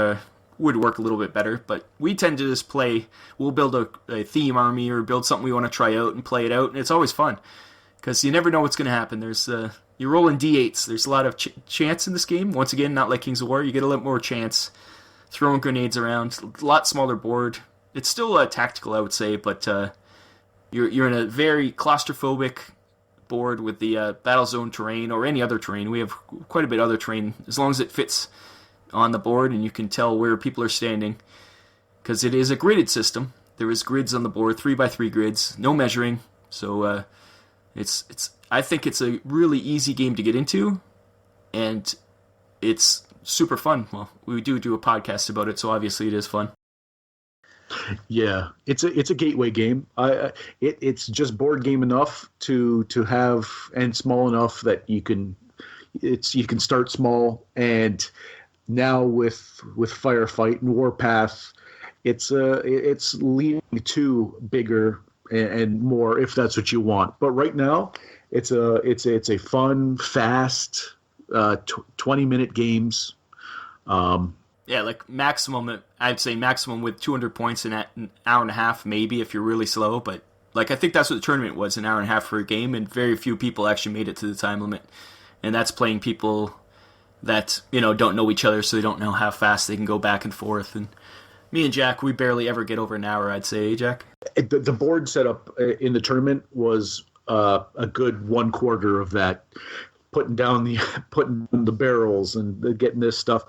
would work a little bit better. But we tend to just play. We'll build a theme army or build something we want to try out and play it out, and it's always fun because you never know what's going to happen. There's you're rolling d8s. There's a lot of chance in this game. Once again, not like Kings of War. You get a little more chance. Throwing grenades around, a lot smaller board. It's still tactical, I would say, but you're in a very claustrophobic board with the battle zone terrain or any other terrain. We have quite a bit of other terrain, as long as it fits on the board and you can tell where people are standing, because it is a gridded system. There is grids on the board, 3x3 grids, no measuring. So I think it's a really easy game to get into, and it's super fun. Well, we do a podcast about it, so obviously it is fun. Yeah, it's a gateway game. It's just board game enough to have, and small enough that you can start small. And now with Firefight and Warpath, it's leading to bigger and more if that's what you want. But right now, it's a fun, fast 20-minute games. Yeah, like maximum, I'd say maximum with 200 points in an hour and a half, maybe if you're really slow. But like I think that's what the tournament was, an hour and a half for a game, and very few people actually made it to the time limit. And that's playing people that don't know each other, so they don't know how fast they can go back and forth. And me and Jack, we barely ever get over an hour, I'd say, Jack. The board setup in the tournament was a good 1/4 of that. Putting the barrels and getting this stuff.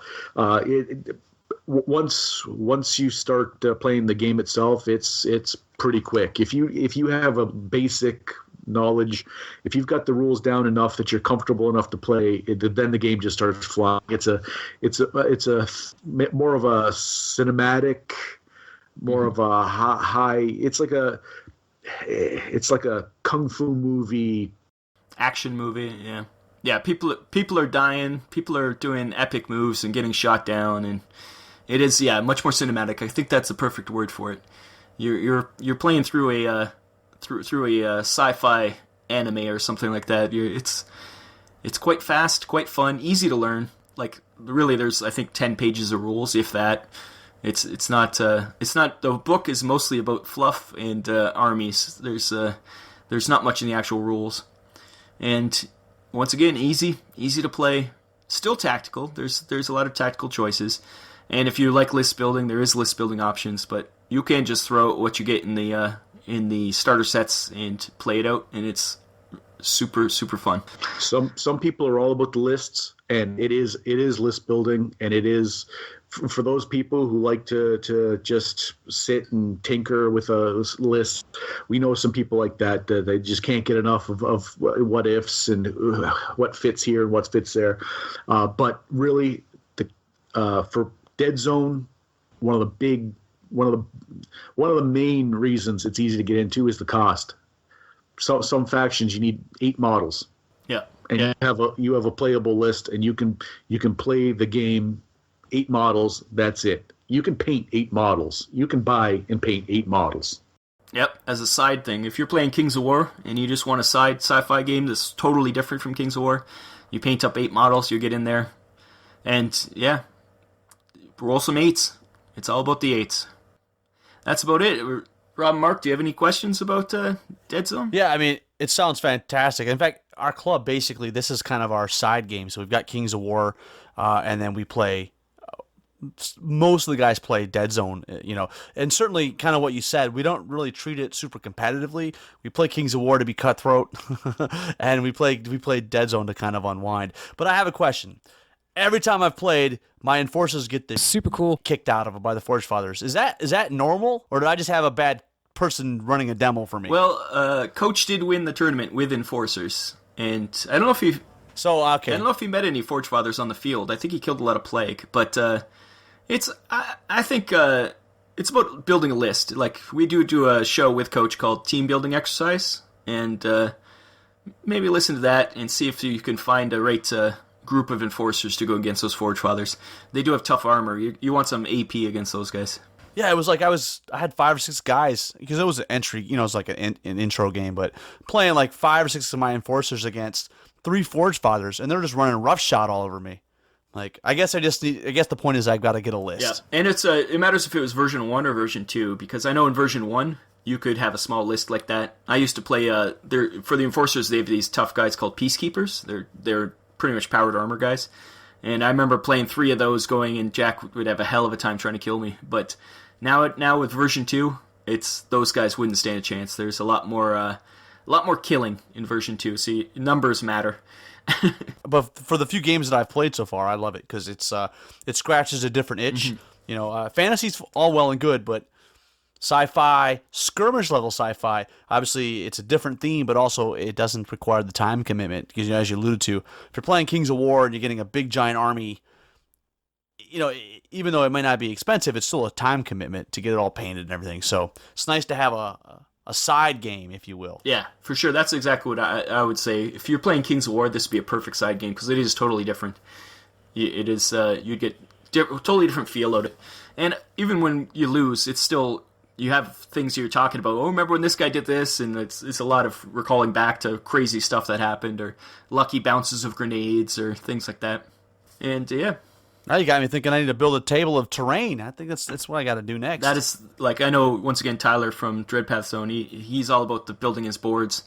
Once you start playing the game itself, it's pretty quick. If you have a basic knowledge, if you've got the rules down enough that you're comfortable enough to play, then the game just starts flying. It's a more of a cinematic, more of a high. It's like a kung fu movie, action movie. Yeah. Yeah, people are dying, people are doing epic moves and getting shot down, and it is much more cinematic. I think that's the perfect word for it. You're playing through a sci-fi anime or something like that. It's quite fast, quite fun, easy to learn. Like really, there's I think 10 pages of rules, if that. It's not the book is mostly about fluff and armies. There's not much in the actual rules, and once again, easy to play. Still tactical. There's a lot of tactical choices, and if you like list building, there is list building options. But you can just throw out what you get in the starter sets and play it out, and it's super fun. Some people are all about the lists, and it is list building, and it is for those people who like to just sit and tinker with a list. We know some people like that. They just can't get enough of what ifs and what fits here and what fits there. But really, for Deadzone, one of the main reasons it's easy to get into is the cost. So some factions you need 8 models. Yeah. And you have a playable list, and you can play the game 8 models. That's it. You can paint 8 models. You can buy and paint 8 models. Yep. As a side thing, if you're playing Kings of War and you just want a side sci-fi game that's totally different from Kings of War, you paint up 8 models. You get in there, and yeah, roll some 8s. It's all about the 8s. That's about it. Rob and Mark, do you have any questions about Deadzone? Yeah, I mean, it sounds fantastic. In fact, our club, basically, this is kind of our side game. So we've got Kings of War, and then we play, most of the guys play Deadzone, and certainly kind of what you said, we don't really treat it super competitively. We play Kings of War to be cutthroat, and we play Deadzone to kind of unwind. But I have a question. Every time I've played, my enforcers get this super cool kicked out of them by the Forge Fathers. Is that normal, or did I just have a bad person running a demo for me? Well, Coach did win the tournament with enforcers, and I don't know if he. So okay. I don't know if he met any Forge Fathers on the field. I think he killed a lot of plague, but I think it's about building a list. Like we do a show with Coach called Team Building Exercise, and maybe listen to that and see if you can find a right group of enforcers to go against those Forge Fathers. They do have tough armor. You want some AP against those guys. Yeah, it was like I had 5 or 6 guys, because it was an entry, it was like an intro game, but playing like 5 or 6 of my enforcers against 3 Forge Fathers, and they're just running roughshod all over me. Like, I guess the point is I've got to get a list. Yeah, and it matters if it was version 1 or version 2, because I know in version 1, you could have a small list like that. I used to play, for the enforcers, they have these tough guys called Peacekeepers. They're pretty much powered armor guys. And I remember playing 3 of those going, and Jack would have a hell of a time trying to kill me. But now with version 2, those guys wouldn't stand a chance. There's a lot more killing in version 2. See, numbers matter. But for the few games that I've played so far, I love it because it scratches a different itch. Mm-hmm. Fantasy's all well and good, but sci-fi, skirmish level sci-fi, obviously it's a different theme, but also it doesn't require the time commitment because, as you alluded to, if you're playing Kings of War and you're getting a big giant army, even though it might not be expensive, it's still a time commitment to get it all painted and everything. So it's nice to have a side game, if you will. Yeah, for sure. That's exactly what I would say. If you're playing Kings of War, this would be a perfect side game because it is totally different. It is you'd get totally different feel out of it. And even when you lose, it's still, you have things you're talking about. Oh, remember when this guy did this? And it's a lot of recalling back to crazy stuff that happened or lucky bounces of grenades or things like that. And yeah. Now you got me thinking I need to build a table of terrain. I think that's what I got to do next. That is, like, I know, once again, Tyler from Dreadpath Zone, he's all about the building his boards.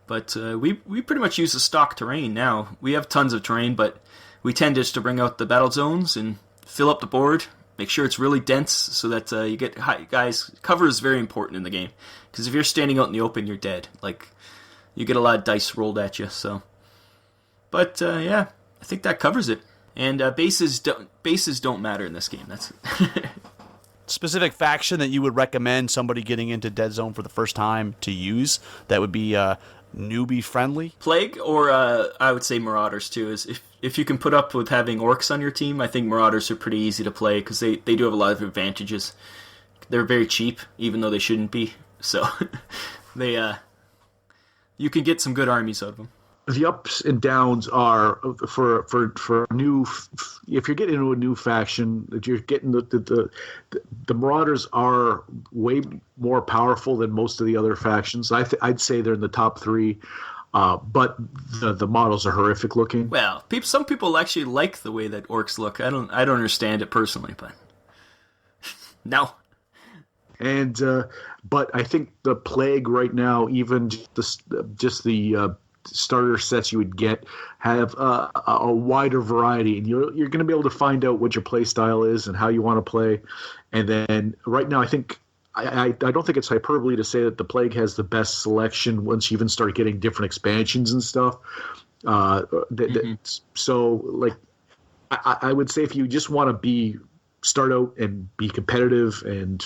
But we pretty much use the stock terrain now. We have tons of terrain, but we tend just to bring out the battle zones and fill up the board, make sure it's really dense so that you get high, guys. Cover is very important in the game because if you're standing out in the open, you're dead. Like, you get a lot of dice rolled at you. So, but yeah, I think that covers it. And bases don't matter in this game. That's specific faction that you would recommend somebody getting into Deadzone for the first time to use that would be newbie friendly. Plague, or I would say Marauders too. Is if you can put up with having orcs on your team, I think Marauders are pretty easy to play because they do have a lot of advantages. They're very cheap, even though they shouldn't be. So they you can get some good armies out of them. The ups and downs are for new. If you're getting into a new faction, that you're getting the Marauders are way more powerful than most of the other factions. I'd say they're in the top 3. but the models are horrific looking. Well, some people actually like the way that orcs look. I don't understand it personally, but no. And but I think the plague right now, even just the starter sets you would get, have a wider variety, and you're going to be able to find out what your play style is and how you want to play. And then right now, I think I don't think it's hyperbole to say that the plague has the best selection once you even start getting different expansions and stuff. So like I would say if you just want to start out and be competitive and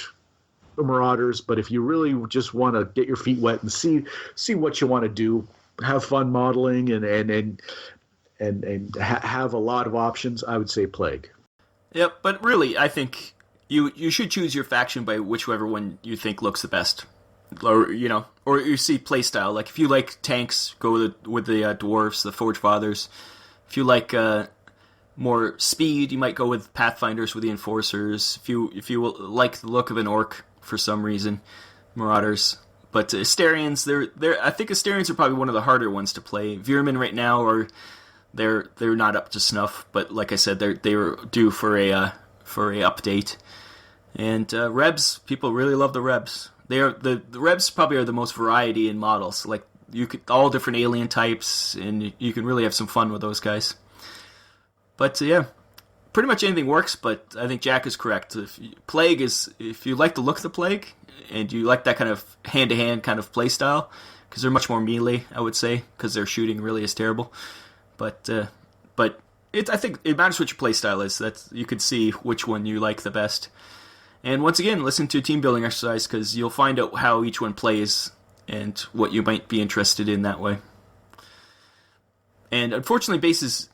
Marauders, but if you really just want to get your feet wet and see what you want to do, have fun modeling and have a lot of options, I would say Plague. Yep, but really, I think you should choose your faction by whichever one you think looks the best, or you see play style. Like if you like tanks, go with the dwarves, the Forge Fathers. If you like more speed, you might go with Pathfinders with the Enforcers. If you like the look of an orc for some reason, Marauders. But Asterians, I think Asterians are probably one of the harder ones to play. Veermen right now they're not up to snuff, but like I said, they were due for a update. And Rebs, people really love the Rebs. The Rebs probably are the most variety in models. Like all different alien types, and you can really have some fun with those guys. But yeah, pretty much anything works. But I think Jack is correct. If you like the look of the Plague, and you like that kind of hand-to-hand kind of play style, because they're much more melee, I would say, because their shooting really is terrible. But I think it matters what your play style is. That you could see which one you like the best. And once again, listen to a team building exercise, because you'll find out how each one plays and what you might be interested in that way. And unfortunately, bases,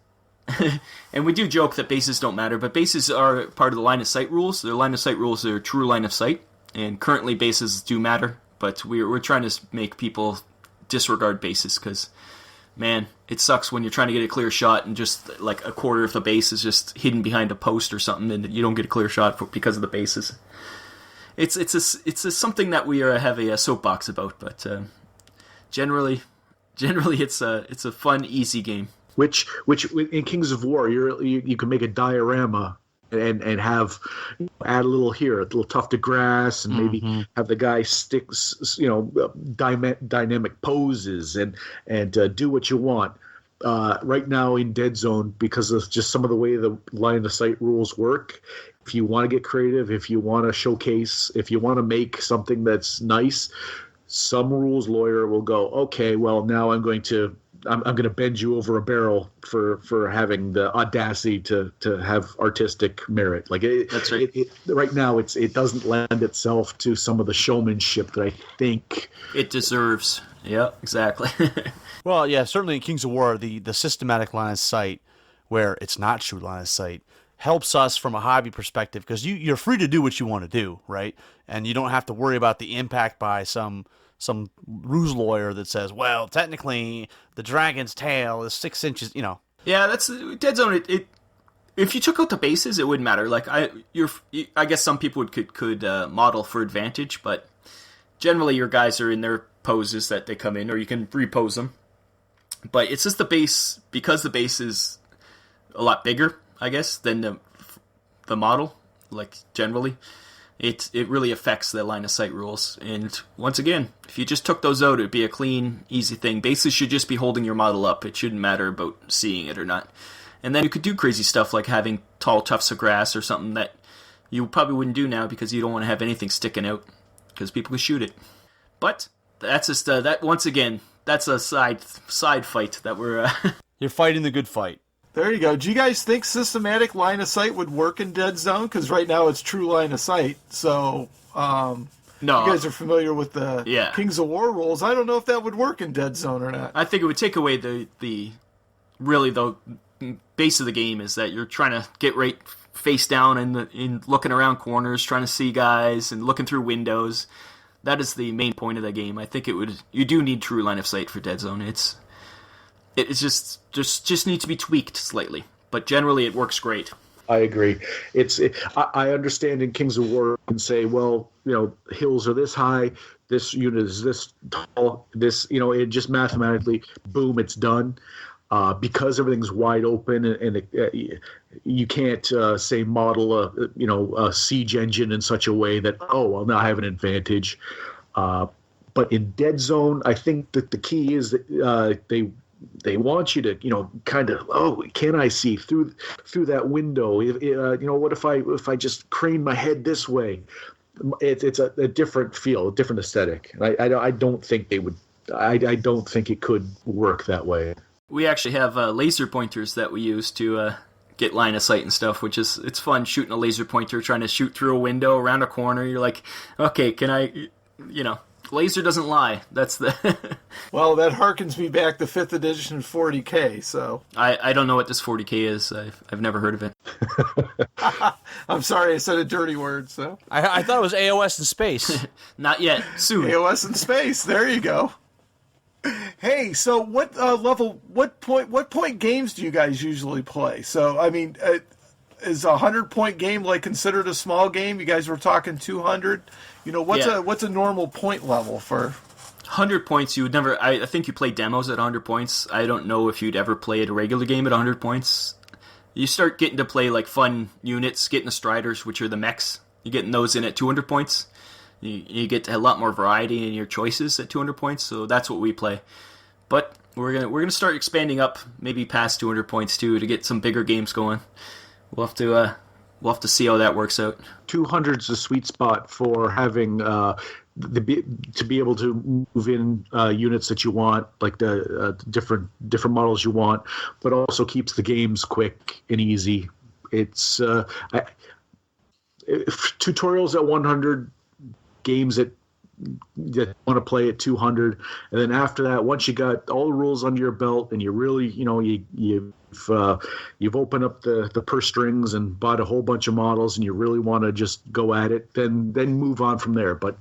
and we do joke that bases don't matter, but bases are part of the line of sight rules. The line of sight rules are true line of sight, and currently bases do matter, but we're trying to make people disregard bases, because man, it sucks when you're trying to get a clear shot and just like a quarter of the base is just hidden behind a post or something, and you don't get a clear shot because of the bases. It's something that we have a soapbox about, but generally it's a fun, easy game. Which in Kings of War, you can make a diorama and have add a little here, a little tuft of grass, and maybe have the guy stick dynamic poses and do what you want. Right now in Deadzone, because of just some of the way the line of sight rules work, if you want to get creative, if you want to showcase, if you want to make something that's nice, some rules lawyer will go, okay, well now I'm going to bend you over a barrel for having the audacity to have artistic merit. Like that's right. Right now, it doesn't lend itself to some of the showmanship that I think it deserves. Yeah, exactly. Well, yeah, certainly in Kings of War, the systematic line of sight, where it's not true line of sight, helps us from a hobby perspective, because you're free to do what you want to do, right? And you don't have to worry about the impact by some ruse lawyer that says, well, technically the dragon's tail is 6 inches, Yeah, that's Deadzone. If you took out the bases, it wouldn't matter. Like I guess some people could model for advantage, but generally your guys are in their poses that they come in, or you can repose them. But it's just the base, because the base is a lot bigger, I guess, than the model. Like generally, it really affects the line of sight rules. And once again, if you just took those out, it'd be a clean, easy thing. Bases should just be holding your model up. It shouldn't matter about seeing it or not. And then you could do crazy stuff like having tall tufts of grass or something that you probably wouldn't do now, because you don't want to have anything sticking out, because people could shoot it. But that's just that. Once again, that's a side fight that we're. You're fighting the good fight. There you go. Do you guys think systematic line of sight would work in Deadzone? Because right now it's true line of sight. So, no, you guys are familiar with the Kings of War rules. I don't know if that would work in Deadzone or not. I think it would take away the base of the game, is that you're trying to get right face down and looking around corners, trying to see guys and looking through windows. That is the main point of the game. I think you do need true line of sight for Deadzone. It's just needs to be tweaked slightly, but generally it works great. I agree. I understand in Kings of War you can say, well, hills are this high, this unit is this tall, this, it just mathematically, boom, it's done. Because everything's wide open and you can't say model a siege engine in such a way that, oh, well, now I have an advantage. But in Deadzone, I think that the key is that they want you to, kind of, oh, can I see through that window? What if I just crane my head this way? It's a different feel, a different aesthetic. I don't think they would. I don't think it could work that way. We actually have laser pointers that we use to get line of sight and stuff, which is, it's fun shooting a laser pointer, trying to shoot through a window, around a corner. You're like, okay, can I, laser doesn't lie. That's the... Well, that harkens me back to 5th edition 40K, so... I don't know what this 40K is. I've never heard of it. I'm sorry, I said a dirty word, so... I thought it was AOS in space. Not yet. Soon. AOS in space, there you go. Hey, so what point games do you guys usually play? So, I mean, is a 100-point game considered a small game? You guys were talking 200. What's a normal point level for? 100 points, you would never... I think you play demos at 100 points. I don't know if you'd ever play a regular game at 100 points. You start getting to play fun units, getting the Striders, which are the mechs. You're getting those in at 200 points. You get a lot more variety in your choices at 200 points, so that's what we play. But we're gonna start expanding up, maybe past 200 points too, to get some bigger games going. We'll have to see how that works out. 200 is the sweet spot for having to be able to move in units that you want, like the different models you want, but also keeps the games quick and easy. It's tutorials at 100. Games that want to play at 200, and then after that, once you got all the rules under your belt and you really, you've opened up the purse strings and bought a whole bunch of models and you really want to just go at it, then move on from there. But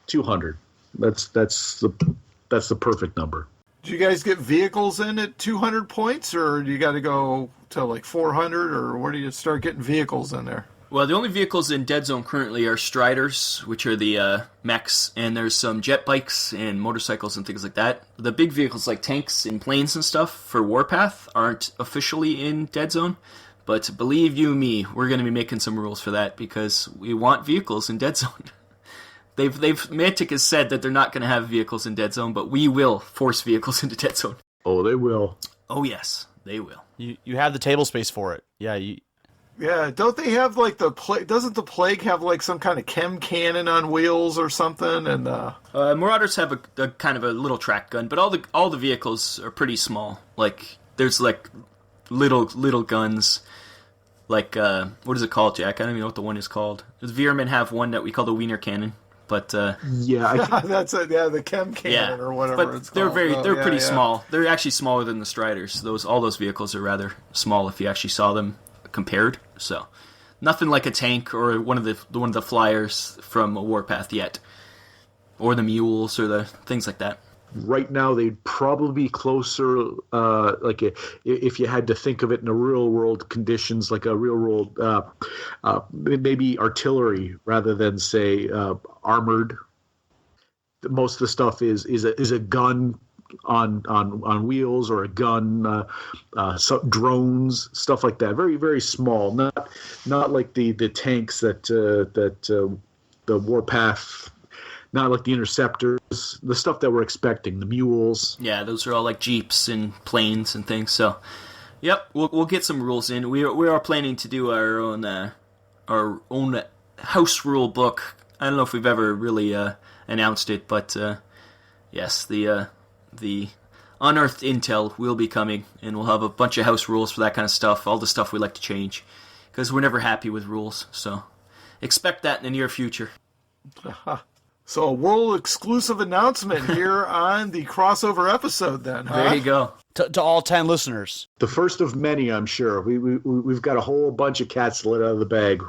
200, that's the perfect number. Do you guys get vehicles in at 200 points, or do you got to go to 400, or where do you start getting vehicles in there? Well, the only vehicles in Deadzone currently are Striders, which are the mechs, and there's some jet bikes and motorcycles and things like that. The big vehicles like tanks and planes and stuff for Warpath aren't officially in Deadzone, but believe you me, we're going to be making some rules for that because we want vehicles in Deadzone. Mantic has said that they're not going to have vehicles in Deadzone, but we will force vehicles into Deadzone. Oh, they will. Oh yes, they will. You have the table space for it. Yeah, Yeah, don't they have doesn't the Plague have some kind of chem cannon on wheels or something? And Marauders have a kind of a little track gun, but all the vehicles are pretty small. There's little guns. What is it called, Jack? I don't even know what the one is called. The Veermen have one that we call the Wiener Cannon, but that's it. Yeah, the chem cannon or whatever but it's called. They're pretty small. They're actually smaller than the Striders. All those vehicles are rather small if you actually saw them compared, so nothing like a tank or one of the flyers from a Warpath yet, or the mules or the things like that. Right now, they'd probably be closer, if you had to think of it in a real world conditions, like a real world, maybe artillery rather than say armored. Most of the stuff is a gun on wheels, or a gun, drones, stuff like that. Very, very small. Not like the tanks that the Warpath, not like the interceptors, the stuff that we're expecting, the mules. Yeah, those are all like jeeps and planes and things. So, yep, we'll get some rules in. We are planning to do our own house rule book. I don't know if we've ever really announced it, but yes, the unearthed intel will be coming, and we'll have a bunch of house rules for that kind of stuff, all the stuff we like to change, because we're never happy with rules, so expect that in the near future. So a world-exclusive announcement here on the crossover episode then, huh? There you go. To all 10 listeners. The first of many, I'm sure. We've got a whole bunch of cats to let out of the bag.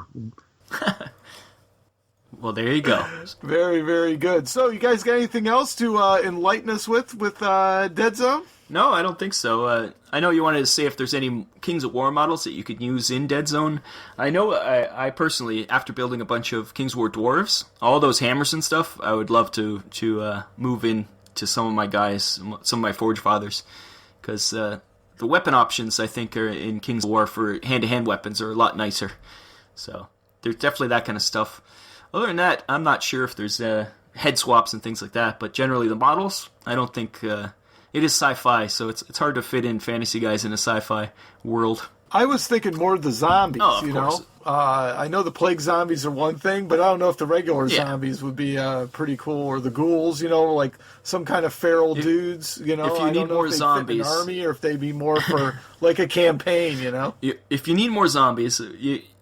Well, there you go. Very, very good. So, you guys got anything else to enlighten us with Deadzone? No, I don't think so. I know you wanted to say if there's any Kings of War models that you could use in Deadzone. I know I personally, after building a bunch of Kings of War dwarves, all those hammers and stuff, I would love to move in to some of my guys, some of my Forge Fathers, because the weapon options, I think, are in Kings of War for hand-to-hand weapons are a lot nicer. So there's definitely that kind of stuff. Other than that, I'm not sure if there's head swaps and things like that, but generally the models, I don't think... it is sci-fi, so it's hard to fit in fantasy guys in a sci-fi world. I was thinking more of the zombies, Oh, of course. know? I know the plague zombies are one thing, but I don't know if the regular zombies would be pretty cool, or the ghouls, like some kind of feral dudes, If you I need don't know more if they'd fit zombies. in an army, or if they'd be more for like a campaign, If you need more zombies,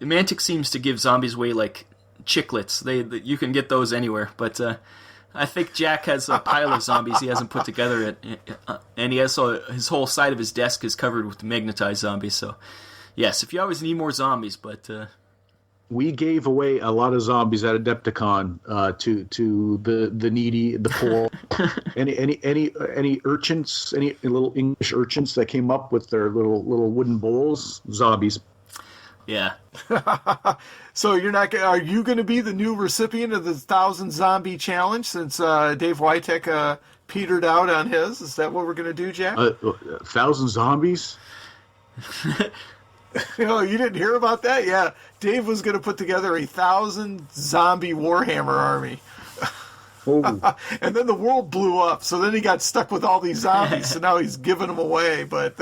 Mantic seems to give zombies away like chiclets. You can get those anywhere, but I think Jack has a pile of zombies he hasn't put together yet, and he has his whole side of his desk is covered with magnetized zombies. So, yes, if you always need more zombies, but We gave away a lot of zombies at Adepticon to the needy, the poor, any urchins, any little English urchins that came up with their little wooden bowls, zombies. yeah. So are you going to be the new recipient of the 1,000 Zombie Challenge since Dave Witek petered out on his? Is that what we're going to do, Jack? 1,000 zombies? You didn't hear about that? Yeah, Dave was going to put together 1,000 zombie Warhammer army. Oh. And then the world blew up, so then he got stuck with all these zombies, so now he's giving them away. But,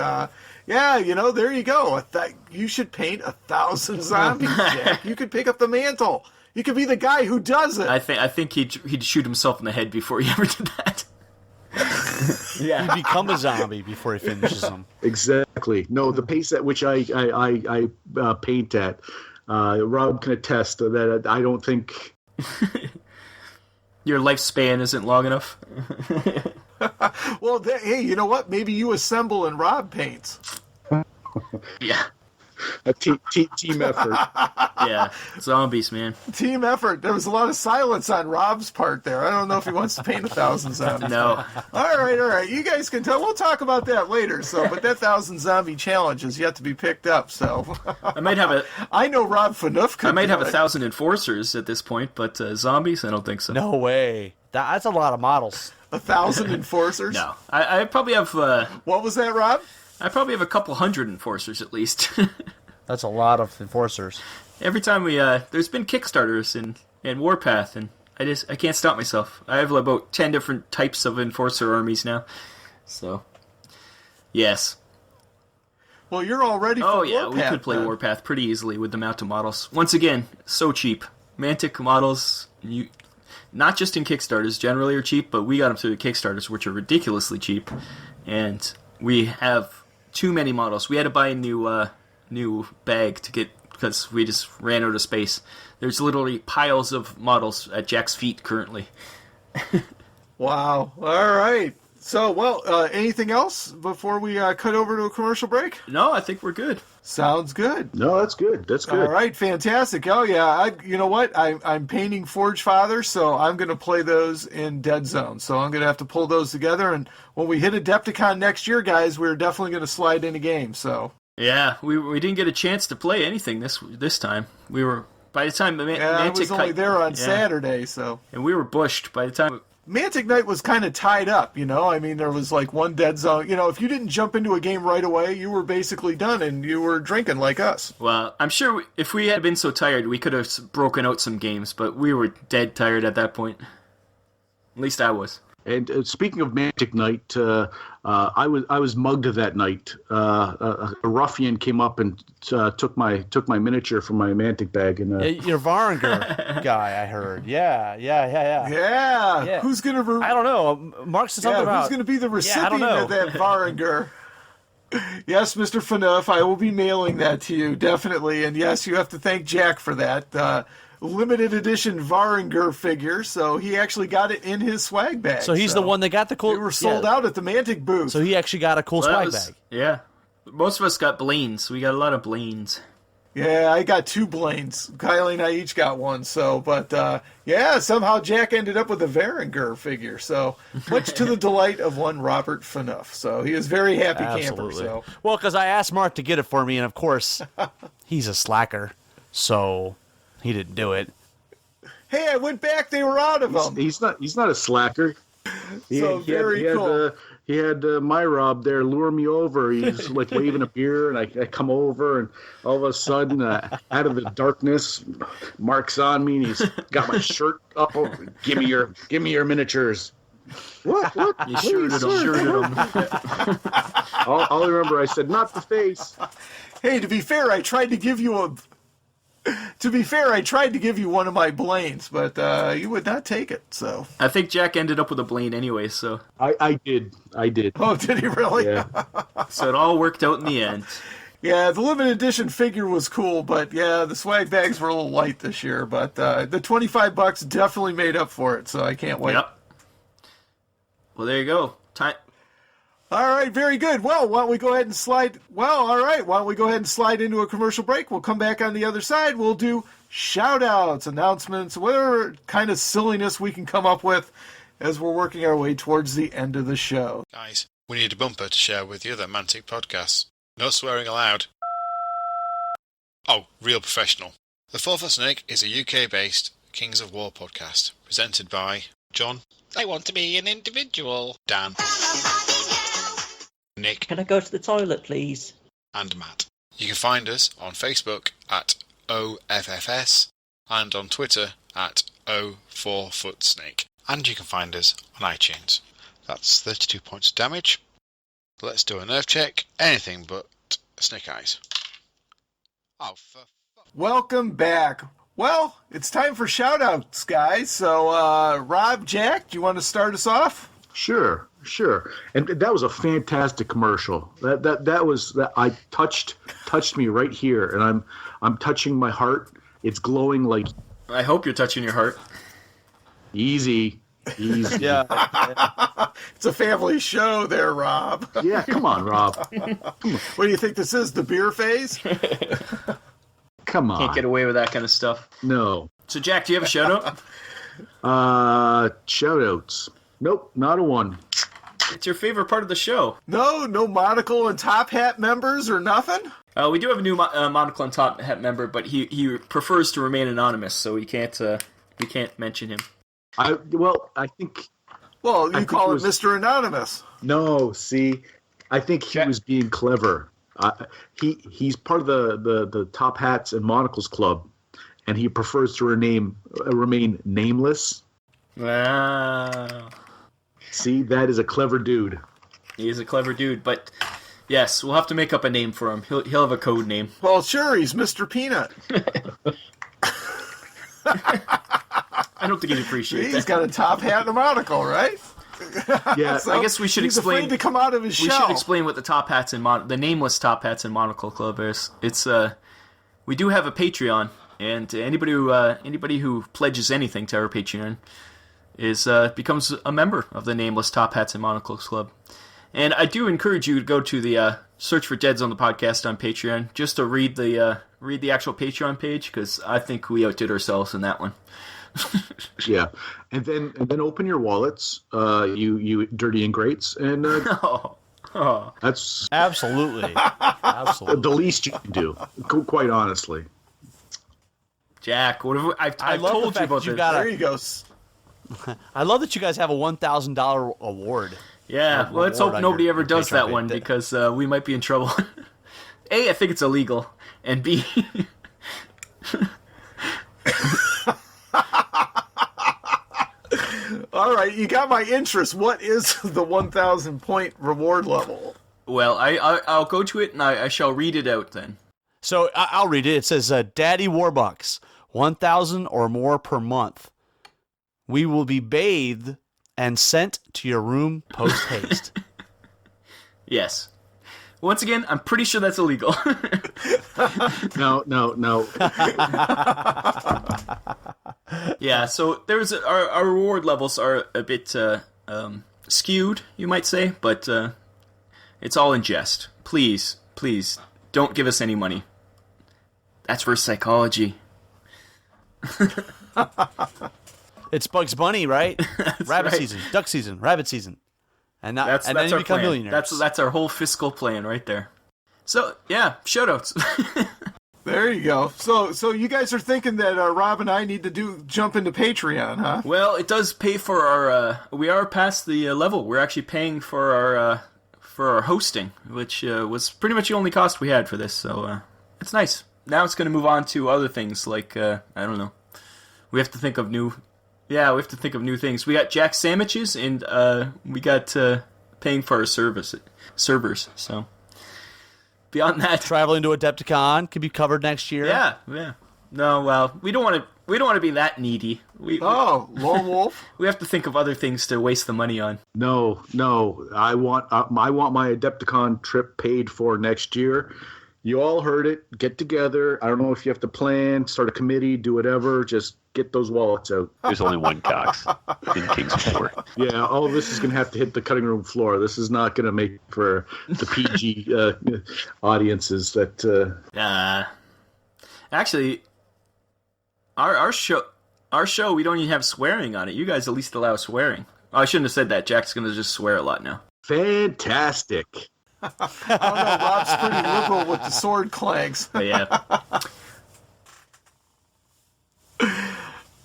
yeah, there you go. You should paint 1,000 zombies, Jack. You could pick up the mantle. You could be the guy who does it. I think he'd shoot himself in the head before he ever did that. He become a zombie before he finishes them. Exactly. No, the pace at which I paint at, Rob can attest that I don't think... Your lifespan isn't long enough. Well, hey, you know what? Maybe you assemble and Rob paints. Yeah. A team effort. Yeah. Zombies, man. Team effort. There was a lot of silence on Rob's part there. I don't know if he wants to paint 1,000 zombies. No. All right. You guys can tell. We'll talk about that later. But that 1,000 zombie challenge is yet to be picked up. So I might have I know Rob Phaneuf could. I might have 1,000 enforcers at this point, but zombies, I don't think so. No way. That's a lot of models. 1,000 enforcers. No. I probably have. What was that, Rob? I probably have a couple hundred enforcers at least. That's a lot of enforcers. Every time there's been Kickstarters and Warpath, and I can't stop myself. I have about 10 different types of enforcer armies now. So, yes. Well, you're all ready for Oh yeah, Warpath, we could play then. Warpath pretty easily with the mounted models. Once again, so cheap. Mantic models, not just in Kickstarters, generally are cheap, but we got them through the Kickstarters, which are ridiculously cheap. And we have too many models. We had to buy a new bag to get, because we just ran out of space. There's literally piles of models at Jack's feet currently. Wow. All right. So, anything else before we cut over to a commercial break? No, I think we're good. Sounds good. No, that's good. That's good. All right, fantastic. Oh yeah, you know what? I'm painting Forge Father, so I'm going to play those in Deadzone. So I'm going to have to pull those together, and when we hit Adepticon next year, guys, we're definitely going to slide in a game. So yeah, we didn't get a chance to play anything this time. We were by the time I was only there on Saturday, so and we were bushed by the time. Mantic Night was kind of tied up, I mean, there was like one Deadzone. If you didn't jump into a game right away, you were basically done, and you were drinking like us. Well, I'm sure if we had been so tired, we could have broken out some games, but we were dead tired at that point. At least I was. And speaking of Mantic Night, I was mugged that night. A ruffian came up and took my miniature from my Mantic bag. And Your Varinger guy, I heard. Yeah. Yeah. Who's gonna? I don't know. Mark said something about who's gonna be the recipient I don't know. of that Varinger? Yes, Mr. Phaneuf, I will be mailing that to you definitely. And yes, you have to thank Jack for that. Limited edition Varinger figure, so he actually got it in his swag bag. So he's the one that got the cool. They were sold out at the Mantic booth. So he actually got a cool swag bag. Yeah. Most of us got Blaines. We got a lot of Blaines. Yeah, I got 2 Blaines. Kylie and I each got one. So, but yeah, somehow Jack ended up with a Varinger figure. So, much to the delight of one Robert Phaneuf. So he is very happy camper. Absolutely. So, Well, because I asked Mark to get it for me, and of course, he's a slacker, so he didn't do it. hey, I went back. They were out of them. He's not a slacker. Very cool. He had my Rob there lure me over. He's like waving a beer, and I come over, and all of a sudden, out of the darkness, Mark's on me, and he's got my shirt up. Over. Give me your miniatures. What? You shirted him. All I remember, I said, not the face. Hey, to be fair, I tried to give you one of my Blaines, but you would not take it. So I think Jack ended up with a Blaine anyway, so I did. oh, did he really? Yeah. so it all worked out in the end. Yeah, the limited edition figure was cool, but yeah, the swag bags were a little light this year. But the $25 definitely made up for it, so I can't wait. Yep. Well, there you go. Time. All right, very good. Well, why don't we go ahead and slide? Well, all right, why don't we go ahead and slide into a commercial break? We'll come back on the other side. We'll do shout-outs, announcements, whatever kind of silliness we can come up with as we're working our way towards the end of the show. Guys, we need a bumper to share with the other Mantic podcasts. No swearing allowed. Oh, real professional. The 4th Snake is a UK-based Kings of War podcast, presented by John. I want to be an individual. Dan. Nick. Can I go to the toilet, please? And Matt. You can find us on Facebook at OFFS and on Twitter at O4footsnake. And you can find us on iTunes. That's 32 points of damage. Let's do a nerve check. Anything but snake eyes. Oh, for fuck. Welcome back. Well, it's time for shout-outs, guys. So, Rob, Jack, do you want to start us off? Sure. And that was a fantastic commercial. I touched me right here, and I'm touching my heart. It's glowing like I hope you're touching your heart. easy. Yeah. It's a family show there, Rob. Yeah, come on, Rob. What do you think this is, the beer phase? Come on. Can't get away with that kind of stuff. No. So, Jack, do you have a shout-out? Shout-outs. Nope, not a one. It's your favorite part of the show. No monocle and top hat members or nothing? We do have a new monocle and top hat member, but he prefers to remain anonymous, so we can't mention him. I think. Well, you think call it it was- Mr. Anonymous. No, see, I think he was being clever. He's part of the Top Hats and Monocles Club, and he prefers to remain nameless. Wow. See, that is a clever dude. He is a clever dude, but yes, we'll have to make up a name for him. He'll have a code name. Well, sure, he's Mr. Peanut. I don't think he'd appreciate that. He's got a top hat and a monocle, right? Yeah, So I guess we should he's explain. afraid to come out of his We shell. should explain what the Top Hats and the nameless Top Hats and Monocle Club is. It's we do have a Patreon, and anybody who pledges anything to our Patreon becomes a member of the nameless Top Hats and Monocles Club. And I do encourage you to go to the search for Deadzone the podcast on Patreon just to read the actual Patreon page, because I think we outdid ourselves in that one. Yeah, and then open your wallets, you dirty ingrates, and that's Absolutely. the least you can do. Quite honestly. Jack, what have I've I love the told you fact about that you this. got There you go. I love that you guys have a $1,000 award. Yeah, well, let's reward hope on nobody your ever does Patreon that page. one, because we might be in trouble. A, I think it's illegal, and B, All right, you got my interest. What is the 1,000 point reward level? well, I'll go to it and I shall read it out then. So I'll read it. It says, Daddy Warbucks, 1,000 or more per month. We will be bathed and sent to your room post haste. Yes. Once again, I'm pretty sure that's illegal. No. Yeah, so there's our reward levels are a bit skewed, you might say, but it's all in jest. Please, don't give us any money. That's for psychology. It's Bugs Bunny, right? Rabbit right. season, duck season, rabbit season, and That's then you our become plan. millionaires. That's our whole fiscal plan right there. So yeah, shoutouts. There you go. So you guys are thinking that Rob and I need to jump into Patreon, huh? Well, it does pay for our. We are past the level. We're actually paying for our hosting, which was pretty much the only cost we had for this. So it's nice. Now it's going to move on to other things like I don't know. We have to think of new. Yeah, we have to think of new things. We got Jack sandwiches, and we got paying for our servers. So beyond that, Traveling to Adepticon could be covered next year. yeah. No, well, we don't want to be that needy. Lone Wolf. We have to think of other things to waste the money on. No. I want my Adepticon trip paid for next year. You all heard it. Get together. I don't know if you have to plan, start a committee, do whatever. Just get those wallets out. There's only one Cox in King's War. Yeah, all of this is going to have to hit the cutting room floor. This is not going to make for the PG audiences that. Actually, our show we don't even have swearing on it. You guys at least allow swearing. Oh, I shouldn't have said that. Jack's going to just swear a lot now. Fantastic. I don't know. Rob's pretty liberal with the sword clangs. Yeah.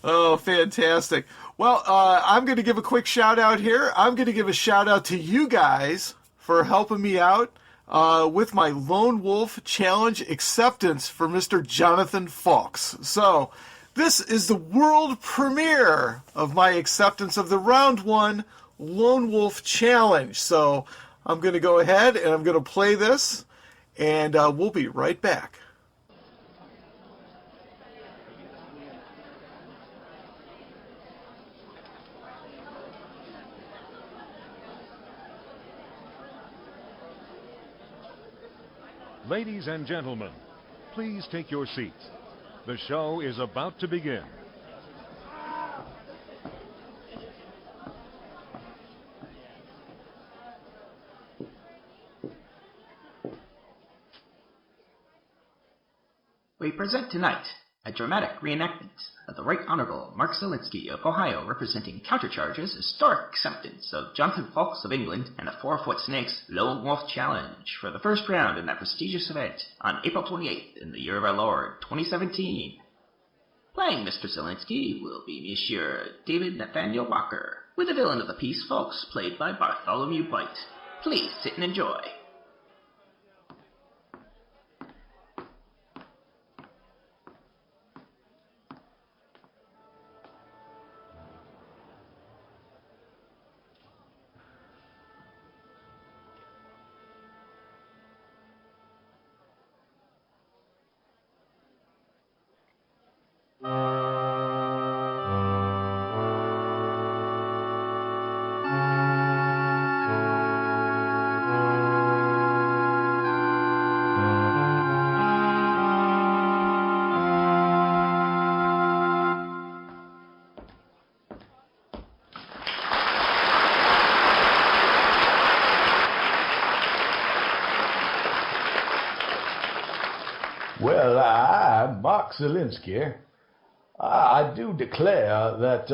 Oh, fantastic. Well, I'm going to give a quick shout out here. I'm going to give a shout out to you guys for helping me out with my Lone Wolf Challenge acceptance for Mr. Jonathan Fawkes. So, this is the world premiere of my acceptance of the Round 1 Lone Wolf Challenge. So, I'm going to go ahead and I'm going to play this, and we'll be right back. Ladies and gentlemen, please take your seats. The show is about to begin. We present tonight a dramatic reenactment of the Right Honorable Mark Zielinski of Ohio representing Countercharge's historic acceptance of Jonathan Fawkes of England and the 4-Foot Snake's Lone Wolf Challenge for the first round in that prestigious event on April 28th in the year of our Lord, 2017. Playing Mr. Zielinski will be Monsieur David Nathaniel Walker, with the villain of the piece, Fawkes, played by Bartholomew Bite. Please sit and enjoy. Well, I'm Mark Zielinski. I do declare that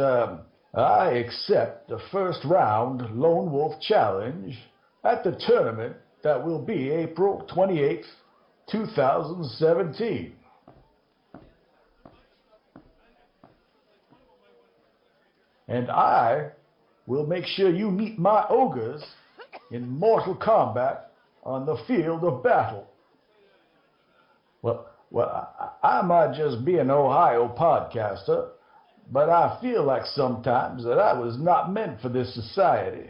I accept the first round Lone Wolf Challenge at the tournament that will be April 28th, 2017. And I will make sure you meet my ogres in mortal combat on the field of battle. Well, I might just be an Ohio podcaster, but I feel like sometimes that I was not meant for this society.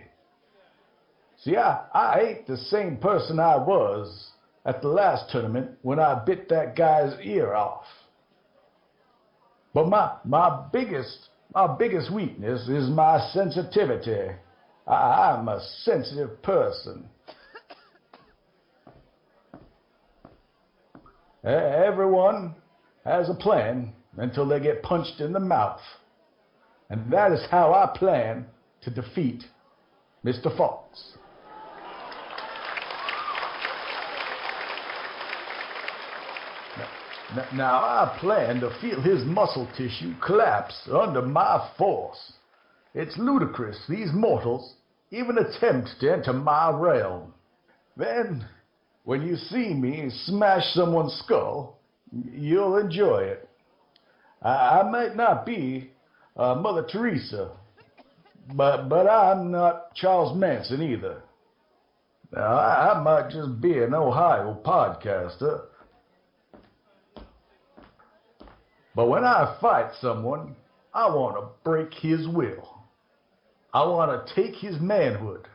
See, I ain't the same person I was at the last tournament when I bit that guy's ear off. But my biggest weakness is my sensitivity. I'm a sensitive person. Everyone has a plan until they get punched in the mouth. And that is how I plan to defeat Mr. Fawkes. Now I plan to feel his muscle tissue collapse under my force. It's ludicrous these mortals even attempt to enter my realm. Then, when you see me smash someone's skull, you'll enjoy it. I might not be Mother Teresa, but I'm not Charles Manson either. Now, I might just be an Ohio podcaster. But when I fight someone, I want to break his will. I want to take his manhood.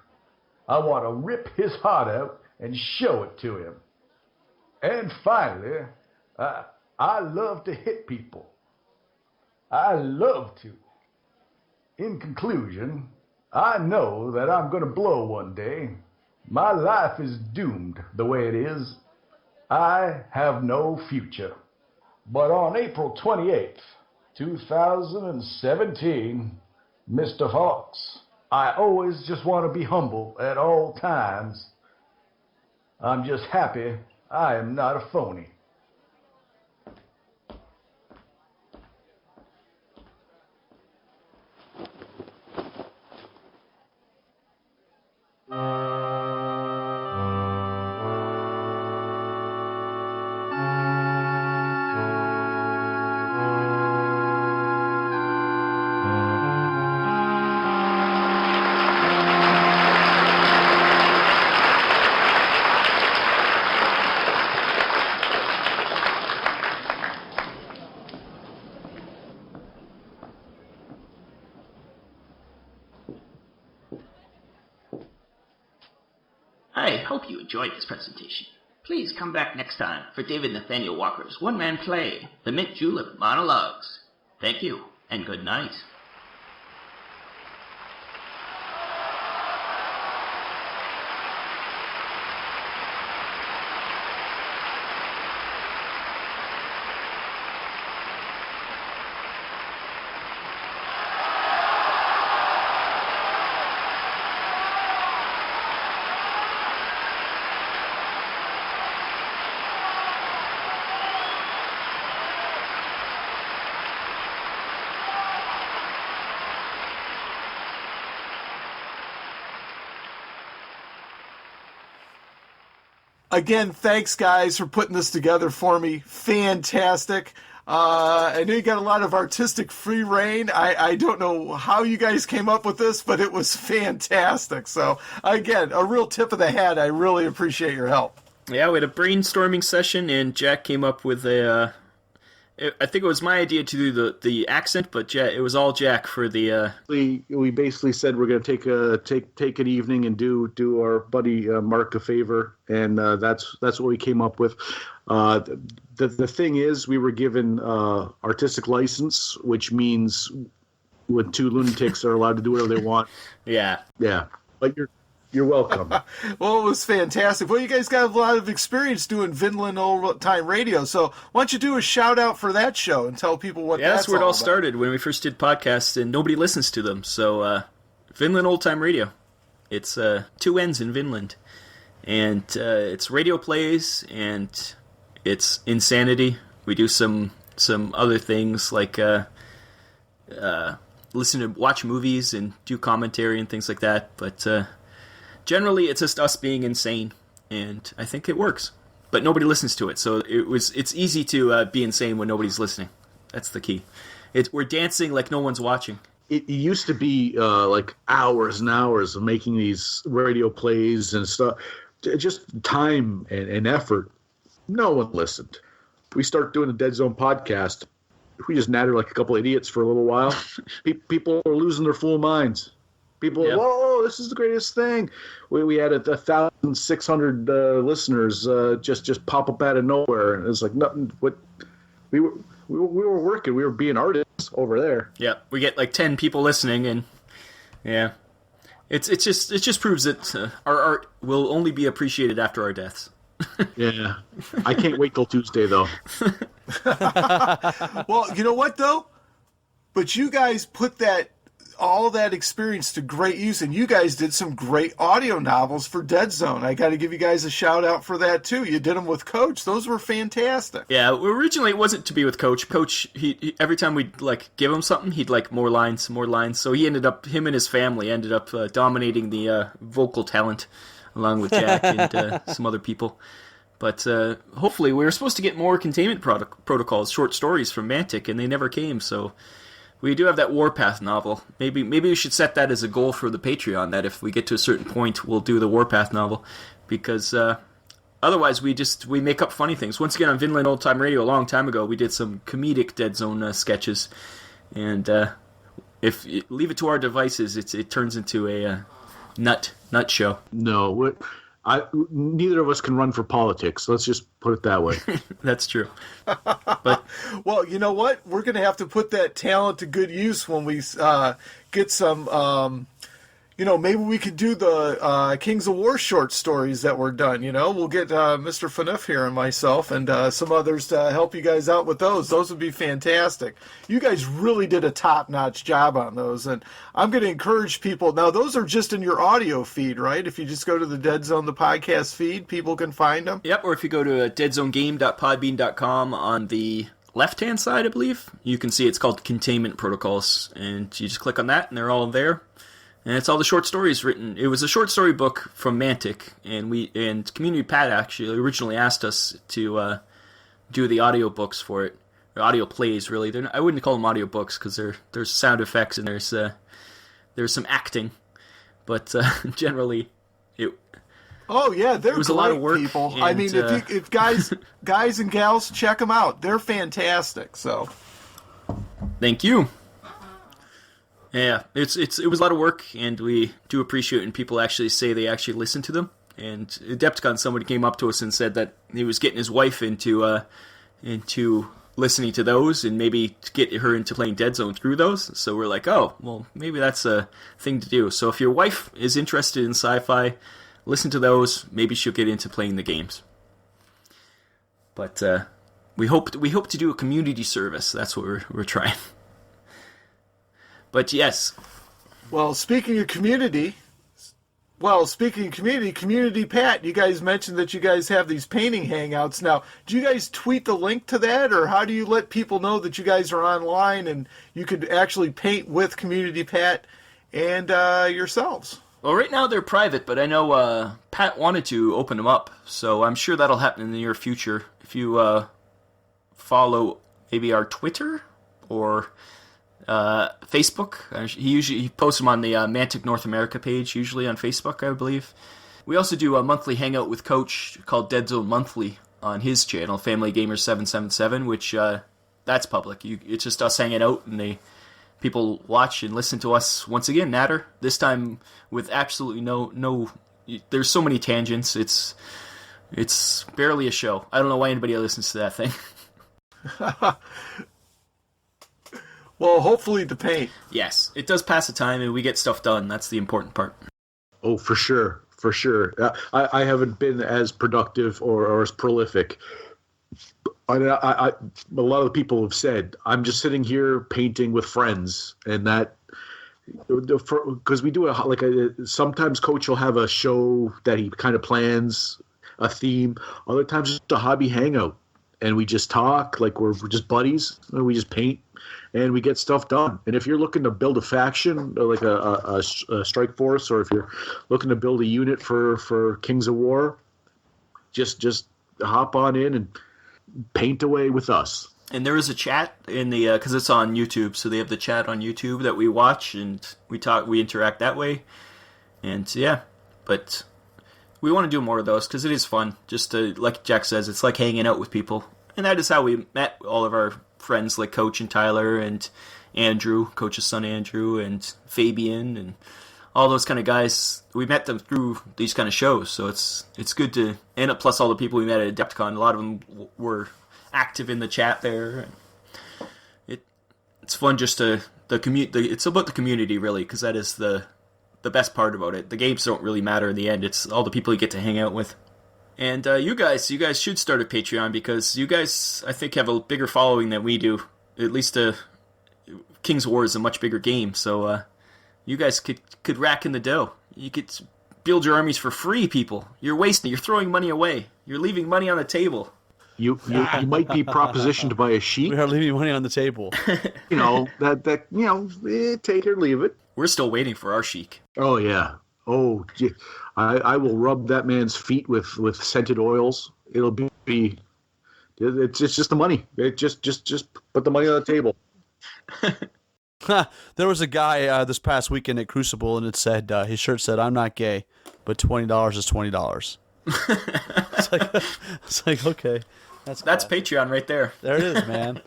I want to rip his heart out and show it to him. And finally, I love to hit people. I love to. In conclusion, I know that I'm going to blow one day. My life is doomed the way it is. I have no future. But on April 28th, 2017, Mr. Fox, I always just want to be humble at all times. I'm just happy I am not a phony. I hope you enjoyed this presentation. Please come back next time for David Nathaniel Walker's one-man play, The Mint Julep Monologues. Thank you, and good night. Again, thanks, guys, for putting this together for me. Fantastic. I know you got a lot of artistic free reign. I don't know how you guys came up with this, but it was fantastic. So, again, a real tip of the hat. I really appreciate your help. Yeah, we had a brainstorming session, and Jack came up with I think it was my idea to do the accent, but it was all Jack for the. We basically said we're going to take an evening and do our buddy Mark a favor, and that's what we came up with. The thing is, we were given artistic license, which means when two lunatics are allowed to do whatever they want. Yeah. But you're welcome. Well, it was fantastic. Well, you guys got a lot of experience doing Vinland old-time radio, so why don't you do a shout-out for that show and tell people what that's where it all started, when we first did podcasts, and nobody listens to them. So, Vinland old-time radio. It's two N's in Vinland. And it's radio plays, and it's insanity. We do some other things, like watch movies and do commentary and things like that, but... generally, it's just us being insane, and I think it works. But nobody listens to it, so it's easy to be insane when nobody's listening. That's the key. We're dancing like no one's watching. It used to be like hours and hours of making these radio plays and stuff. Just time and effort. No one listened. We start doing the Deadzone podcast. We just natter like a couple idiots for a little while. People are losing their full minds. People, whoa, this is the greatest thing. We had 1,600 listeners just pop up out of nowhere. And it's like nothing. What we were working. We were being artists over there. Yeah, we get like 10 people listening, and yeah, it just proves that our art will only be appreciated after our deaths. Yeah, I can't wait till Tuesday though. Well, you know what though? But you guys put that all that experience to great use, and you guys did some great audio novels for Deadzone. I got to give you guys a shout out for that too. You did them with Coach; those were fantastic. Yeah, originally it wasn't to be with Coach. Coach, he every time we'd like give him something, he'd like more lines. So him and his family ended up dominating the vocal talent, along with Jack and some other people. But hopefully, we were supposed to get more containment protocols, short stories from Mantic, and they never came. So we do have that Warpath novel. Maybe we should set that as a goal for the Patreon. That if we get to a certain point, we'll do the Warpath novel, because otherwise we make up funny things. Once again, on Vinland Old Time Radio a long time ago, we did some comedic Deadzone sketches, and if you leave it to our devices, it turns into a nut show. No, neither of us can run for politics. Let's just put it that way. That's true. But well, you know what? We're going to have to put that talent to good use when we get some. Maybe we could do the Kings of War short stories that were done. We'll get Mr. Phaneuf here and myself and some others to help you guys out with those. Those would be fantastic. You guys really did a top-notch job on those, and I'm going to encourage people. Now, those are just in your audio feed, right? If you just go to the Deadzone, the podcast feed, people can find them? Yep, or if you go to deadzonegame.podbean.com on the left-hand side, I believe, you can see it's called Containment Protocols, and you just click on that, and they're all there. And it's all the short stories written. It was a short story book from Mantic, and Community Pat actually originally asked us to do the audio books for it, or audio plays. Really, I wouldn't call them audio books because there's sound effects and there's some acting, but generally it. Oh yeah, they're it was great, a lot of work. People. And, I mean, if guys and gals, check them out. They're fantastic. So, thank you. Yeah, it was a lot of work, and we do appreciate it when people actually say they actually listen to them. And Adepticon, somebody came up to us and said that he was getting his wife into listening to those, and maybe to get her into playing Deadzone through those. So we're like, oh, well, maybe that's a thing to do. So if your wife is interested in sci-fi, listen to those. Maybe she'll get into playing the games. But we hope to do a community service. That's what we're trying. But yes. Well, speaking of community, Community Pat, you guys mentioned that you guys have these painting hangouts. Now, do you guys tweet the link to that, or how do you let people know that you guys are online and you could actually paint with Community Pat and yourselves? Well, right now they're private, but I know Pat wanted to open them up, so I'm sure that'll happen in the near future. If you follow maybe our Twitter or Facebook. He posts them on the Mantic North America page, usually on Facebook, I believe. We also do a monthly hangout with Coach called Deadzone Monthly on his channel, Family Gamer 777, which that's public. It's just us hanging out, and people watch and listen to us once again, natter. This time with absolutely no. There's so many tangents. It's barely a show. I don't know why anybody listens to that thing. Well, hopefully the paint. Yes, it does pass the time, and we get stuff done. That's the important part. Oh, for sure. I haven't been as productive or as prolific. A lot of the people have said, I'm just sitting here painting with friends, and that, because we do sometimes Coach will have a show that he kind of plans, a theme. Other times it's a hobby hangout, and we just talk like we're just buddies, and we just paint. And we get stuff done. And if you're looking to build a faction, like a strike force, or if you're looking to build a unit for Kings of War, just hop on in and paint away with us. And there is a chat in the because it's on YouTube, so they have the chat on YouTube that we watch and we talk, we interact that way. And yeah, but we want to do more of those because it is fun. Just to, like Jack says, it's like hanging out with people, and that is how we met all of our friends like Coach and Tyler and Andrew, Coach's son Andrew, and Fabian, and all those kind of guys. We met them through these kind of shows, so it's good to, and plus all the people we met at Adepticon, a lot of them were active in the chat there. It's fun just to it's about the community really, because that is the best part about it. The games don't really matter in the end. It's all the people you get to hang out with. And you guys should start a Patreon, because you guys, I think, have a bigger following than we do. At least King's War is a much bigger game, so You guys could rack in the dough. You could build your armies for free, people. You're wasting. You're throwing money away. You're leaving money on the table. You might be propositioned by a sheik. We are leaving money on the table. Take it or leave it. We're still waiting for our sheik. Oh yeah. Oh, gee. I will rub that man's feet with scented oils. It'll be. It's just the money. It just put the money on the table. There was a guy this past weekend at Crucible, and it said his shirt said, "I'm not gay, but $20 is $20." It's like okay, that's Patreon right there. There it is, man.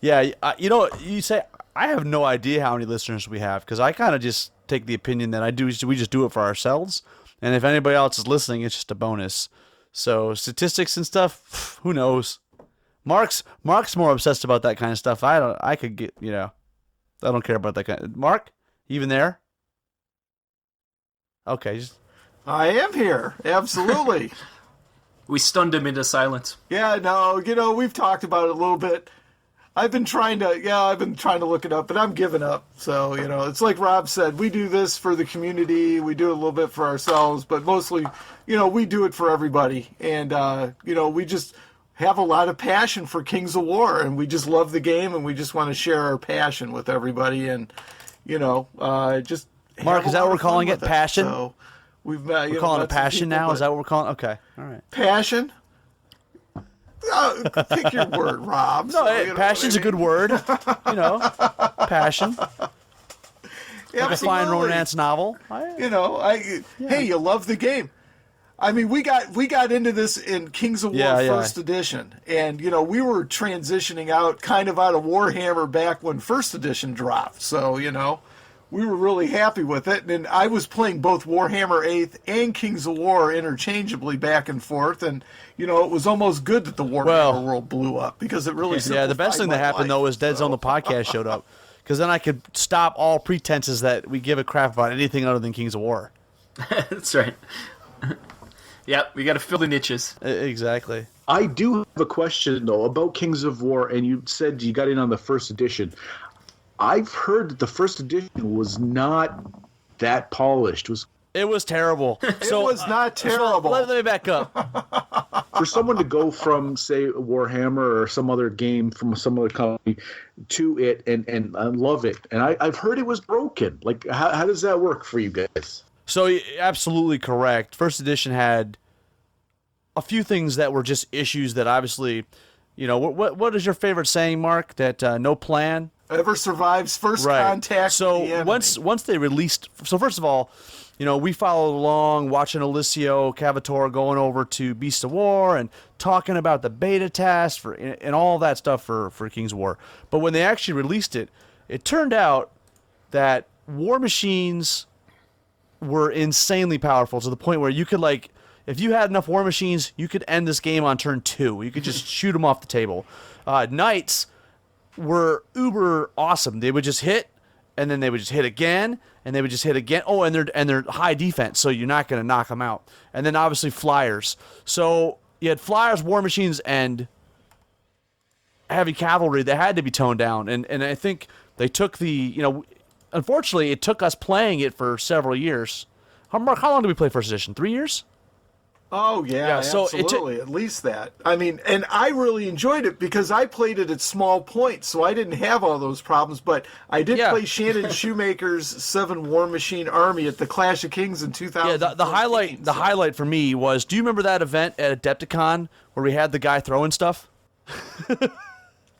Yeah, you say I have no idea how many listeners we have because I kind of just take the opinion that we just do it for ourselves, and if anybody else is listening, it's just a bonus. So statistics and stuff, who knows? Mark's more obsessed about that kind of stuff. I don't care about that kind. Mark, even there? Okay. I am here. Absolutely. We stunned him into silence. Yeah, no, we've talked about it a little bit. I've been trying to look it up, but I'm giving up. So, it's like Rob said, we do this for the community. We do it a little bit for ourselves, but mostly, we do it for everybody. And, we just have a lot of passion for Kings of War, and we just love the game, and we just want to share our passion with everybody. And, just Mark, is that what we're calling it? Passion? So we're calling it passion now? Is that what we're calling? Okay. All right. Passion? Pick your word, Rob. No, passion's a good word. Passion. Like a fine romance novel. Hey, you love the game. I mean, we got into this in Kings of War First Edition, and we were transitioning out of Warhammer back when First Edition dropped. So we were really happy with it, and I was playing both Warhammer 8th and Kings of War interchangeably back and forth, and it was almost good that the Warhammer world blew up because it really the best thing that happened though was Deadzone the podcast showed up, because then I could stop all pretenses that we give a crap about anything other than Kings of War. That's right. Yep, we got to fill the niches. Exactly. I do have a question though about Kings of War, and you said you got in on the first edition. I've heard that the first edition was not that polished. It was terrible. It was not terrible. Let me back up. For someone to go from, say, Warhammer or some other game from some other company to it and love it, and I've heard it was broken. Like, how does that work for you guys? So, absolutely correct. First edition had a few things that were just issues that obviously, what is your favorite saying, Mark? That no plan ever survives first contact. So with the enemy. once they released, first of all, we followed along watching Alessio Cavator going over to Beast of War and talking about the beta test and all that stuff for Kings of War. But when they actually released it, it turned out that war machines were insanely powerful to the point where you could, if you had enough war machines, you could end this game on turn 2. You could just shoot them off the table. Knights were uber awesome. They would just hit, and then they would just hit again, and they would just hit again. Oh, and they're high defense, so you're not going to knock them out. And then obviously flyers. So you had flyers, war machines, and heavy cavalry. They had to be toned down. And I think they took unfortunately, it took us playing it for several years. Mark, how long did we play First Edition? 3 years? Oh, yeah, so absolutely. At least that. I mean, and I really enjoyed it because I played it at small points, so I didn't have all those problems. But I did play Shannon Shoemaker's 7 War Machine Army at the Clash of Kings in 2000. Yeah, the highlight for me was, do you remember that event at Adepticon where we had the guy throwing stuff?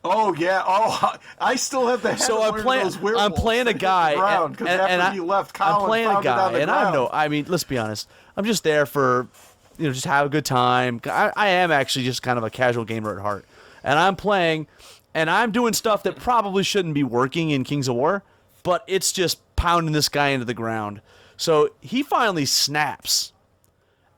Oh yeah! Oh, I still have the head so of I'm playing a guy, and he left, Colin I'm playing a guy, and I mean, let's be honest, I'm just there for, just have a good time. I am actually just kind of a casual gamer at heart, and I'm playing, and I'm doing stuff that probably shouldn't be working in Kings of War, but it's just pounding this guy into the ground. So he finally snaps.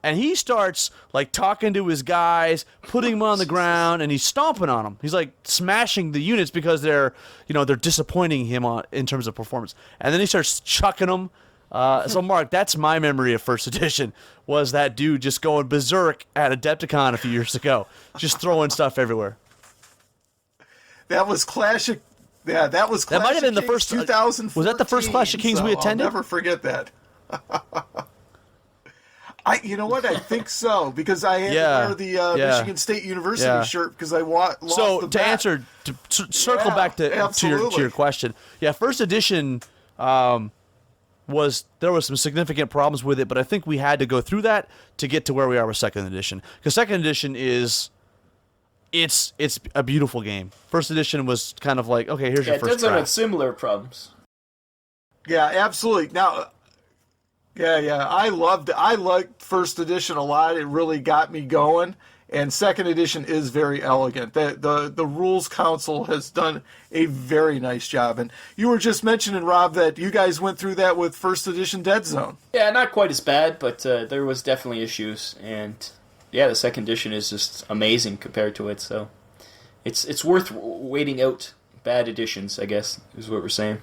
And he starts, talking to his guys, putting them on the ground, and he's stomping on them. He's, smashing the units because they're disappointing him in terms of performance. And then he starts chucking them. So, Mark, that's my memory of First Edition, was that dude just going berserk at Adepticon a few years ago, just throwing stuff everywhere. That was Clash of... Yeah, that was Clash That might have been of the Kings first... 2014. Was that the first Clash of Kings we attended? I'll never forget that. You know what? I think so, because I had to wear the Michigan State University shirt because I lost the bet. Answer, to circle back to your question, first edition there was some significant problems with it, but I think we had to go through that to get to where we are with second edition. Because second edition it's a beautiful game. First edition was kind of like, okay, here's your first Deadzone had similar problems. Yeah, absolutely. Now, I liked first edition a lot. It really got me going. And second edition is very elegant. The Rules Council has done a very nice job. And you were just mentioning, Rob, that you guys went through that with first edition Deadzone. Yeah, not quite as bad, but there was definitely issues. And yeah, the second edition is just amazing compared to it. So it's worth waiting out bad editions, I guess, is what we're saying.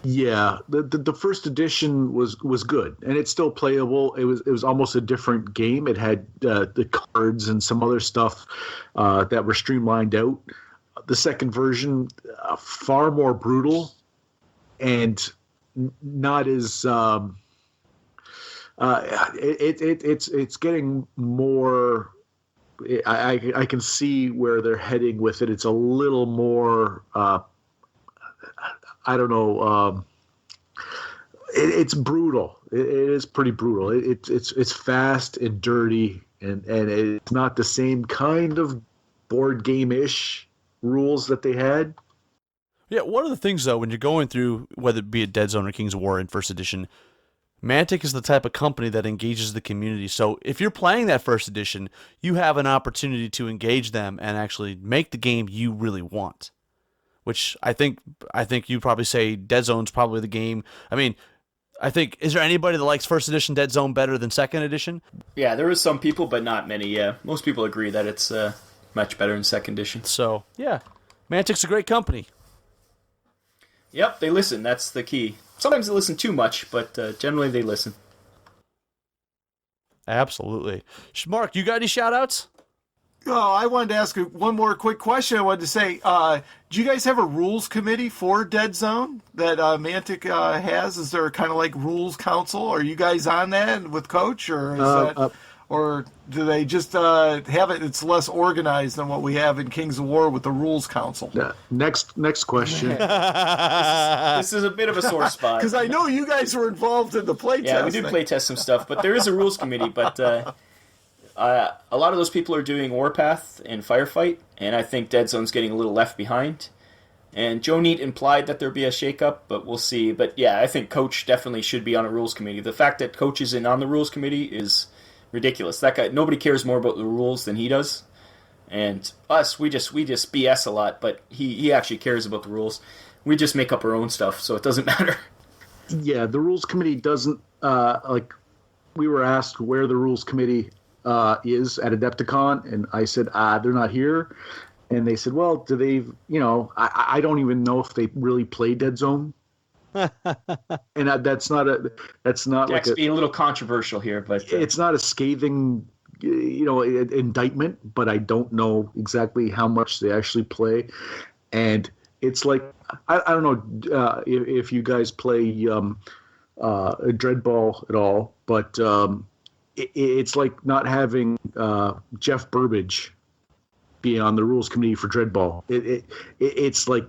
Yeah, the first edition was good, and it's still playable. It was almost a different game. It had the cards and some other stuff that were streamlined out. The second version, far more brutal, and not as it's getting more. I can see where they're heading with it. It's a little more. I don't know. It's brutal. It is pretty brutal. It's fast and dirty, and it's not the same kind of board game-ish rules that they had. Yeah, one of the things though, when you're going through, whether it be a Deadzone or Kings of War in first edition, Mantic is the type of company that engages the community. So if you're playing that first edition, you have an opportunity to engage them and actually make the game you really want. Which I think you'd probably say Deadzone's probably the game. I mean, I think, is there anybody that likes first edition Deadzone better than second edition? Yeah, there is some people, but not many. Yeah, most people agree that it's much better in second edition. So yeah, Mantic's a great company. Yep, they listen. That's the key. Sometimes they listen too much, but generally they listen. Absolutely. Mark, you got any shout-outs? Oh, I wanted to ask one more quick question. I wanted to say, do you guys have a rules committee for Deadzone that Mantic has? Is there kind of like rules council? Are you guys on that with Coach, or or do they just have it? It's less organized than what we have in Kings of War with the rules council. Next question. This is a bit of a sore spot because I know you guys were involved in the playtest. Yeah, we did playtest some stuff, but there is a rules committee, but. A lot of those people are doing Warpath and Firefight, and I think Deadzone's getting a little left behind. And Joe Neat implied that there'd be a shakeup, but we'll see. But yeah, I think Coach definitely should be on a rules committee. The fact that Coach isn't on the rules committee is ridiculous. That guy, nobody cares more about the rules than he does. And us, we just BS a lot, but he actually cares about the rules. We just make up our own stuff, so it doesn't matter. Yeah, the rules committee doesn't like. We were asked where the rules committee is at Adepticon, and I said, they're not here. And they said, well, do they, I don't even know if they really play Deadzone. And that's not Jack's like being a little controversial here, but it's not a scathing, indictment, but I don't know exactly how much they actually play. And it's like, I don't know if you guys play Dreadball at all, but it's like not having Jeff Burbage be on the rules committee for Dreadball. It's like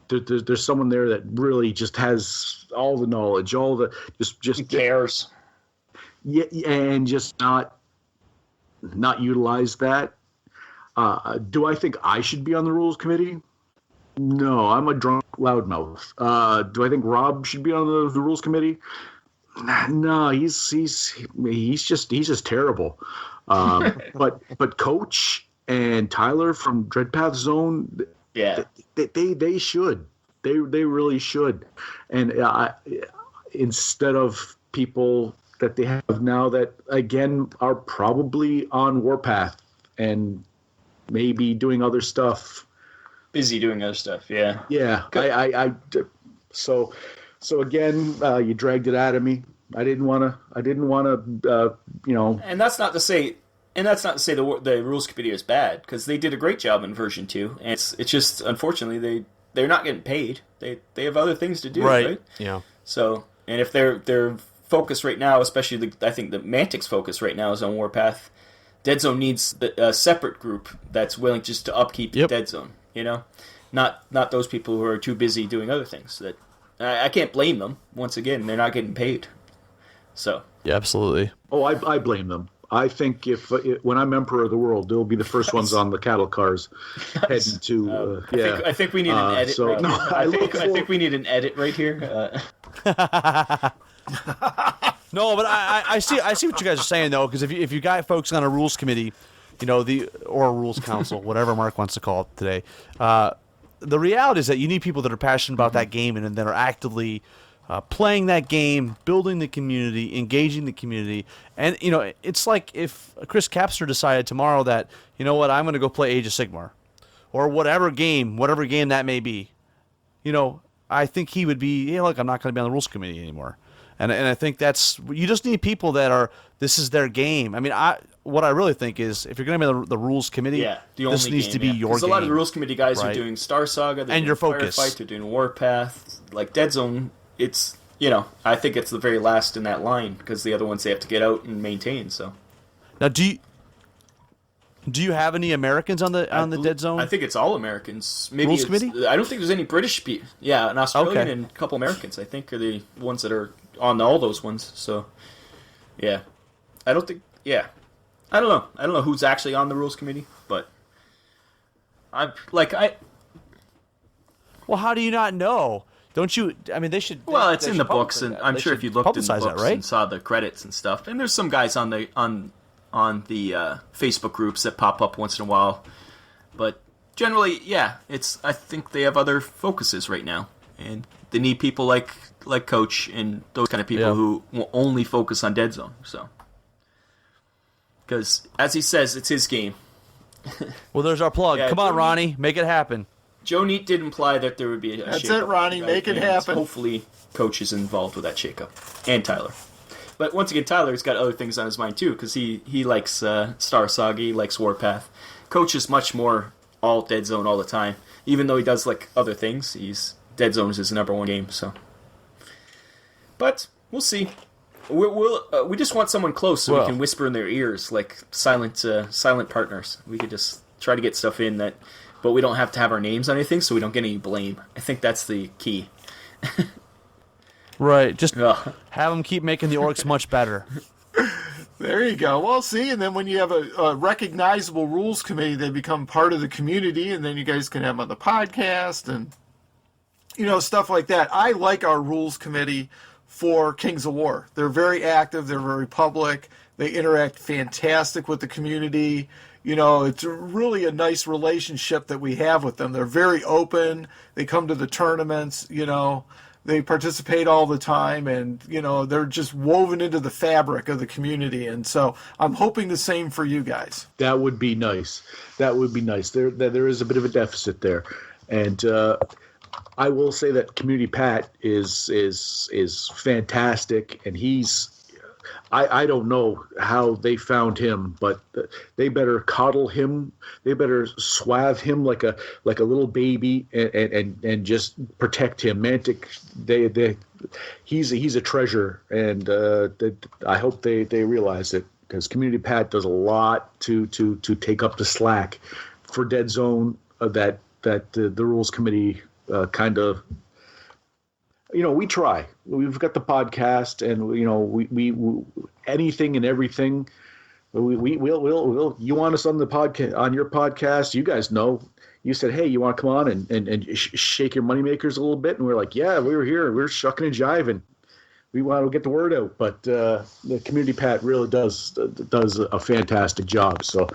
there's someone there that really just has all the knowledge, all the just cares. Yeah, and just not utilize that. Do I think I should be on the rules committee? No, I'm a drunk loudmouth. Do I think Rob should be on the rules committee? No, he's just terrible. But Coach and Tyler from Dreadpath Zone, yeah, they should. They really should. And instead of people that they have now that again are probably on Warpath and maybe doing other stuff. Busy doing other stuff. Yeah. Yeah. So again, you dragged it out of me. I didn't want to. And that's not to say And that's not to say the rules committee is bad, because they did a great job in version 2. And it's just, unfortunately, they're not getting paid. They have other things to do, right? Yeah. So, and if their focus right now, especially I think the Mantic's focus right now is on Warpath, Deadzone needs a separate group that's willing just to upkeep Deadzone, Not those people who are too busy doing other things. That I can't blame them. Once again, they're not getting paid. So. Yeah, absolutely. Oh, I blame them. I think when I'm emperor of the world, they'll be the first ones on the cattle cars heading to. I think we need an edit. Right here. I think we need an edit right here. No, but I see what you guys are saying though, because if you got folks on a rules committee, or a rules council, whatever Mark wants to call it today, the reality is that you need people that are passionate about that game and that are actively playing that game, building the community, engaging the community. And, it's like if Chris Capster decided tomorrow that, I'm going to go play Age of Sigmar or whatever game that may be, I think he would be, hey, look, I'm not going to be on the rules committee anymore. And I think you just need people that this is their game. I mean, what I really think is if you're going to be on the rules committee, this needs to be your game. A lot of the rules committee guys are doing Star Saga, they're and doing your focus. Firefight, they're doing Warpath, like Deadzone. It's, I think it's the very last in that line because the other ones they have to get out and maintain. So now, do you have any Americans on the Deadzone? I think it's all Americans. Maybe rules committee. I don't think there's any British people. Yeah, an Australian and a couple Americans. I think are the ones that are on all those ones. So yeah, I don't think. Yeah, I don't know. I don't know who's actually on the rules committee, but Well, how do you not know? Don't you? I mean, they should. Well, it's in the books, and I'm sure if you looked in the books right? and saw the credits and stuff, and there's some guys on the Facebook groups that pop up once in a while, but generally, yeah, I think they have other focuses right now, and they need people like Coach and those kind of people who will only focus on Deadzone. So, because as he says, it's his game. Well, there's our plug. Come on, Ronnie, make it happen. Joe Neat did imply that there would be a That's shakeup. it, Ronnie. Make it happen. Hopefully, Coach is involved with that shakeup. And Tyler. But once again, Tyler's got other things on his mind, too, because he likes Star Saga, he likes Warpath. Coach is much more all Deadzone all the time. Even though he does like other things, Deadzone is his number one game, so. But, we'll see. We just want someone close so we can whisper in their ears, like silent partners. We could just try to get stuff in that... But we don't have to have our names on anything, so we don't get any blame. I think that's the key. Right. Just have them keep making the orcs much better. There you go. Well, see, and then when you have a recognizable rules committee, they become part of the community, and then you guys can have them on the podcast and, stuff like that. I like our rules committee for Kings of War. They're very active. They're very public. They interact fantastic with the community. It's really a nice relationship that we have with them. They're very open. They come to the tournaments, they participate all the time, and, they're just woven into the fabric of the community. And so I'm hoping the same for you guys. That would be nice. There is a bit of a deficit there. And I will say that Community Pat is fantastic, and I don't know how they found him, but they better coddle him. They better swathe him like a little baby and just protect him. Mantic, he's a treasure, and I hope they realize it, because Community Pat does a lot to take up the slack for Deadzone that the rules committee kind of. We try. We've got the podcast, and we anything and everything. We'll. You want us on the podcast, on your podcast? You guys know. You said, hey, you want to come on and shake your moneymakers a little bit, and we're like, yeah, we were here. We're shucking and jiving. We want to get the word out, but the Community Pat really does a fantastic job. So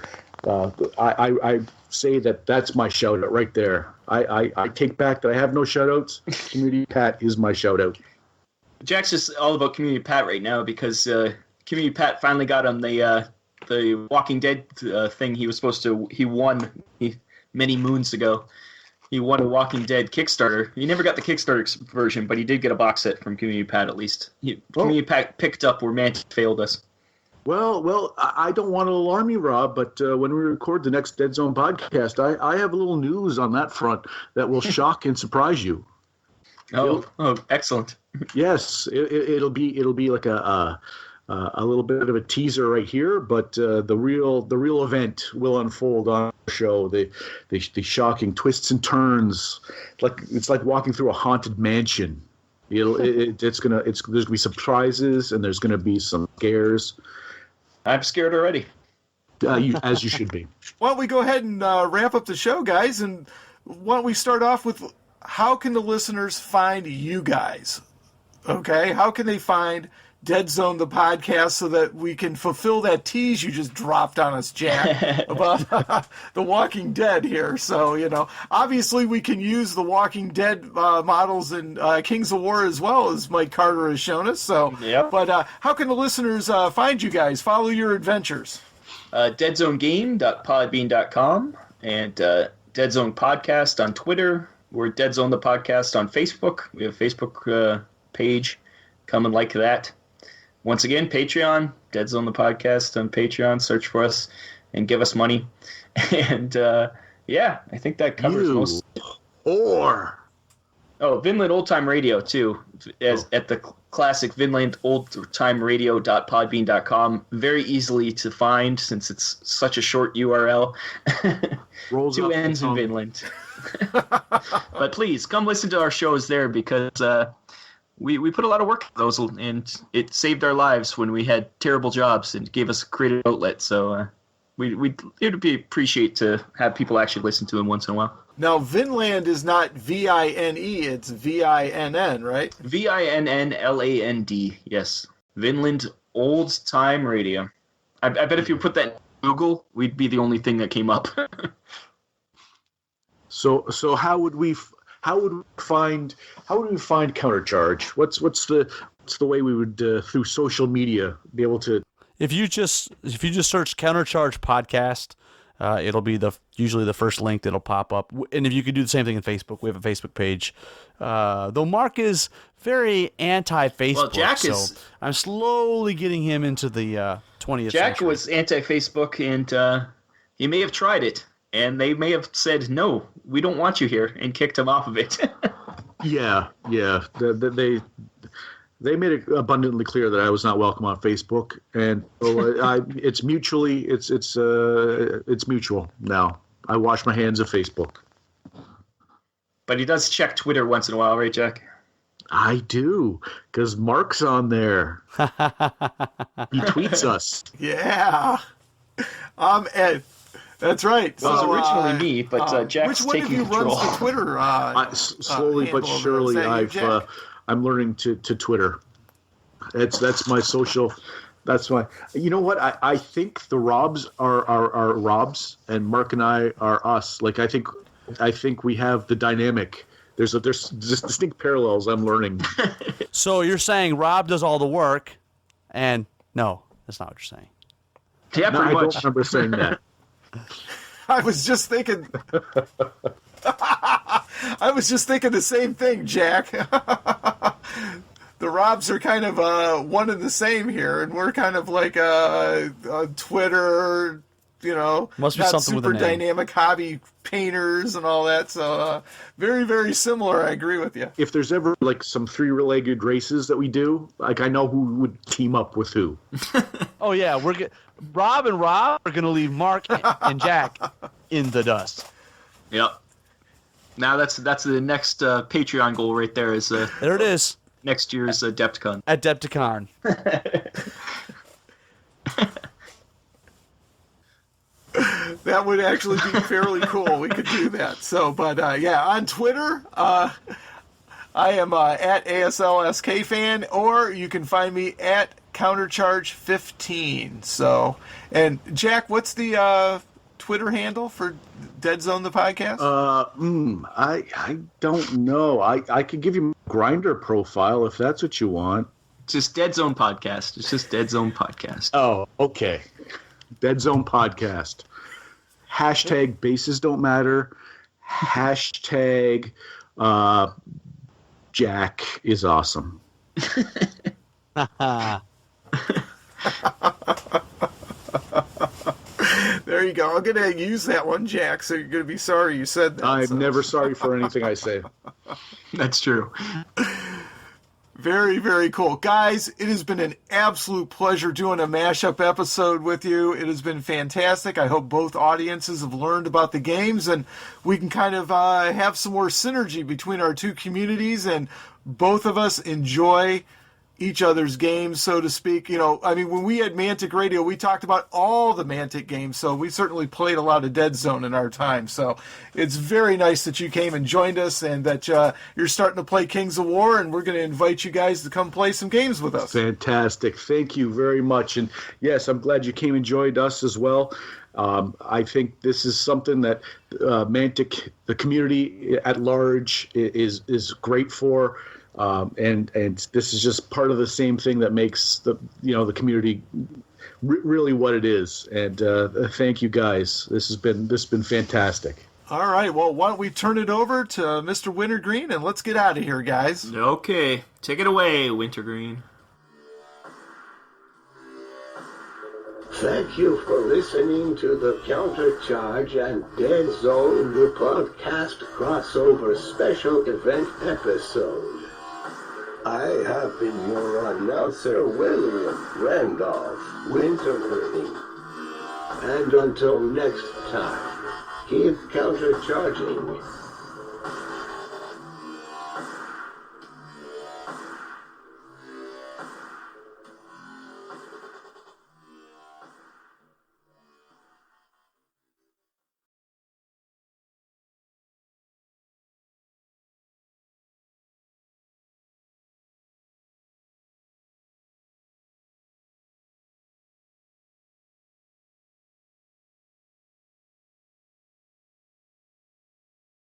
I say that's my shout out right there. I take back that I have no shout outs. Community Pat is my shout out. Jack's just all about Community Pat right now because Community Pat finally got on the Walking Dead thing he won many moons ago. He won a Walking Dead Kickstarter. He never got the Kickstarter version, but he did get a box set from Community Pat at least. Community Pat picked up where Mantic failed us. Well, I don't want to alarm you, Rob, but when we record the next Dead Zone podcast, I have a little news on that front that will shock and surprise you. Oh, excellent. Yes, it'll be like a little bit of a teaser right here, but the real event will unfold on the show. The shocking twists and turns, it's like walking through a haunted mansion. There's gonna be surprises and there's gonna be some scares. I'm scared already. As you should be. Why don't we go ahead and wrap up the show, guys? And why don't we start off with how can the listeners find you guys? Okay, how can they find Dead Zone the podcast so that we can fulfill that tease you just dropped on us, Jack, about The Walking Dead here? So, obviously we can use The Walking Dead models in Kings of War as well, as Mike Carter has shown us. So, yep. But how can the listeners find you guys, follow your adventures? Deadzonegame.podbean.com and Dead Zone Podcast on Twitter. We're Dead Zone the Podcast on Facebook. We have a Facebook page. Come and like that. Once again, Patreon, Dead Zone the Podcast on Patreon. Search for us and give us money. And I think that covers most. Or Vinland Old Time Radio too, at the classic Vinland oldtimeradio.podbean.com. Very easily to find since it's such a short URL. Rolls 2 N's in Vinland. But please come listen to our shows there because we put a lot of work into those, and it saved our lives when we had terrible jobs and gave us a creative outlet. So it would be appreciate to have people actually listen to them once in a while. Now, Vinland is not Vine, it's Vinn, right? Vinnland, yes. Vinland Old Time Radio. I bet if you put that in Google, we'd be the only thing that came up. So how would we find Countercharge? What's the way we would through social media be able to? If you just search Countercharge Podcast, it'll be usually the first link that'll pop up. And if you could do the same thing in Facebook, we have a Facebook page. Though Mark is very anti-Facebook, well, Jack is. I'm slowly getting him into the 20th Jack century. was anti-Facebook, and he may have tried it, and they may have said, no, we don't want you here, and kicked him off of it. Yeah. They made it abundantly clear that I was not welcome on Facebook, and so it's mutual now. I wash my hands of Facebook. But he does check Twitter once in a while, right, Jack? I do, because Mark's on there. He tweets us. Yeah. Ed. That's right. Well, it was originally me, but Jack's taking control. Which one of you runs the Twitter? Slowly but surely, I'm learning to Twitter. That's my social. That's my. You know what? I think the Robs are Robs, and Mark and I are us. Like I think we have the dynamic. There's distinct parallels I'm learning. So you're saying Rob does all the work, and no, that's not what you're saying. Yeah, pretty much. I don't remember saying that. I was just thinking. I was just thinking the same thing, Jack. The Robs are kind of one and the same here, and we're kind of like a Twitter, Must be not something super with a name. dynamic hobby painters and all that. So very, very similar. I agree with you. If there's ever like some three-legged races that we do, like I know who would team up with who. Oh yeah, Rob and Rob are gonna leave Mark and Jack in the dust. Yep. Now that's the next Patreon goal right there. Is there it is. Next year's Adepticon. Adepticon. That would actually be fairly cool. We could do that. So, but on Twitter, I am at ASLSKFan, or you can find me at Countercharge15. So, and Jack, what's the Twitter handle for Dead Zone the podcast? I don't know. I could give you a Grindr profile if that's what you want. It's just Dead Zone Podcast. It's just Dead Zone Podcast. Oh, okay. Dead Zone Podcast. Hashtag bases don't matter. Hashtag Jack is awesome. There you go. I'm going to use that one, Jack, so you're going to be sorry you said that. I'm never sorry for anything I say. That's true. Very, very cool. Guys, it has been an absolute pleasure doing a mashup episode with you. It has been fantastic. I hope both audiences have learned about the games and we can kind of have some more synergy between our two communities and both of us enjoy each other's games, so to speak. You know, I mean, when we had Mantic Radio, we talked about all the Mantic games, so we certainly played a lot of Deadzone in our time. So it's very nice that you came and joined us and that you're starting to play Kings of War, and we're going to invite you guys to come play some games with us. Fantastic. Thank you very much. And yes, I'm glad you came and joined us as well. I think this is something that Mantic, the community at large, is great for. And this is just part of the same thing that makes the community really what it is. And thank you guys. This has been fantastic. All right. Well, why don't we turn it over to Mr. Wintergreen and let's get out of here, guys. Okay, take it away, Wintergreen. Thank you for listening to the Countercharge and Deadzone, the podcast crossover special event episode. I have been your announcer, William Randolph Wintergreen. And until next time, keep countercharging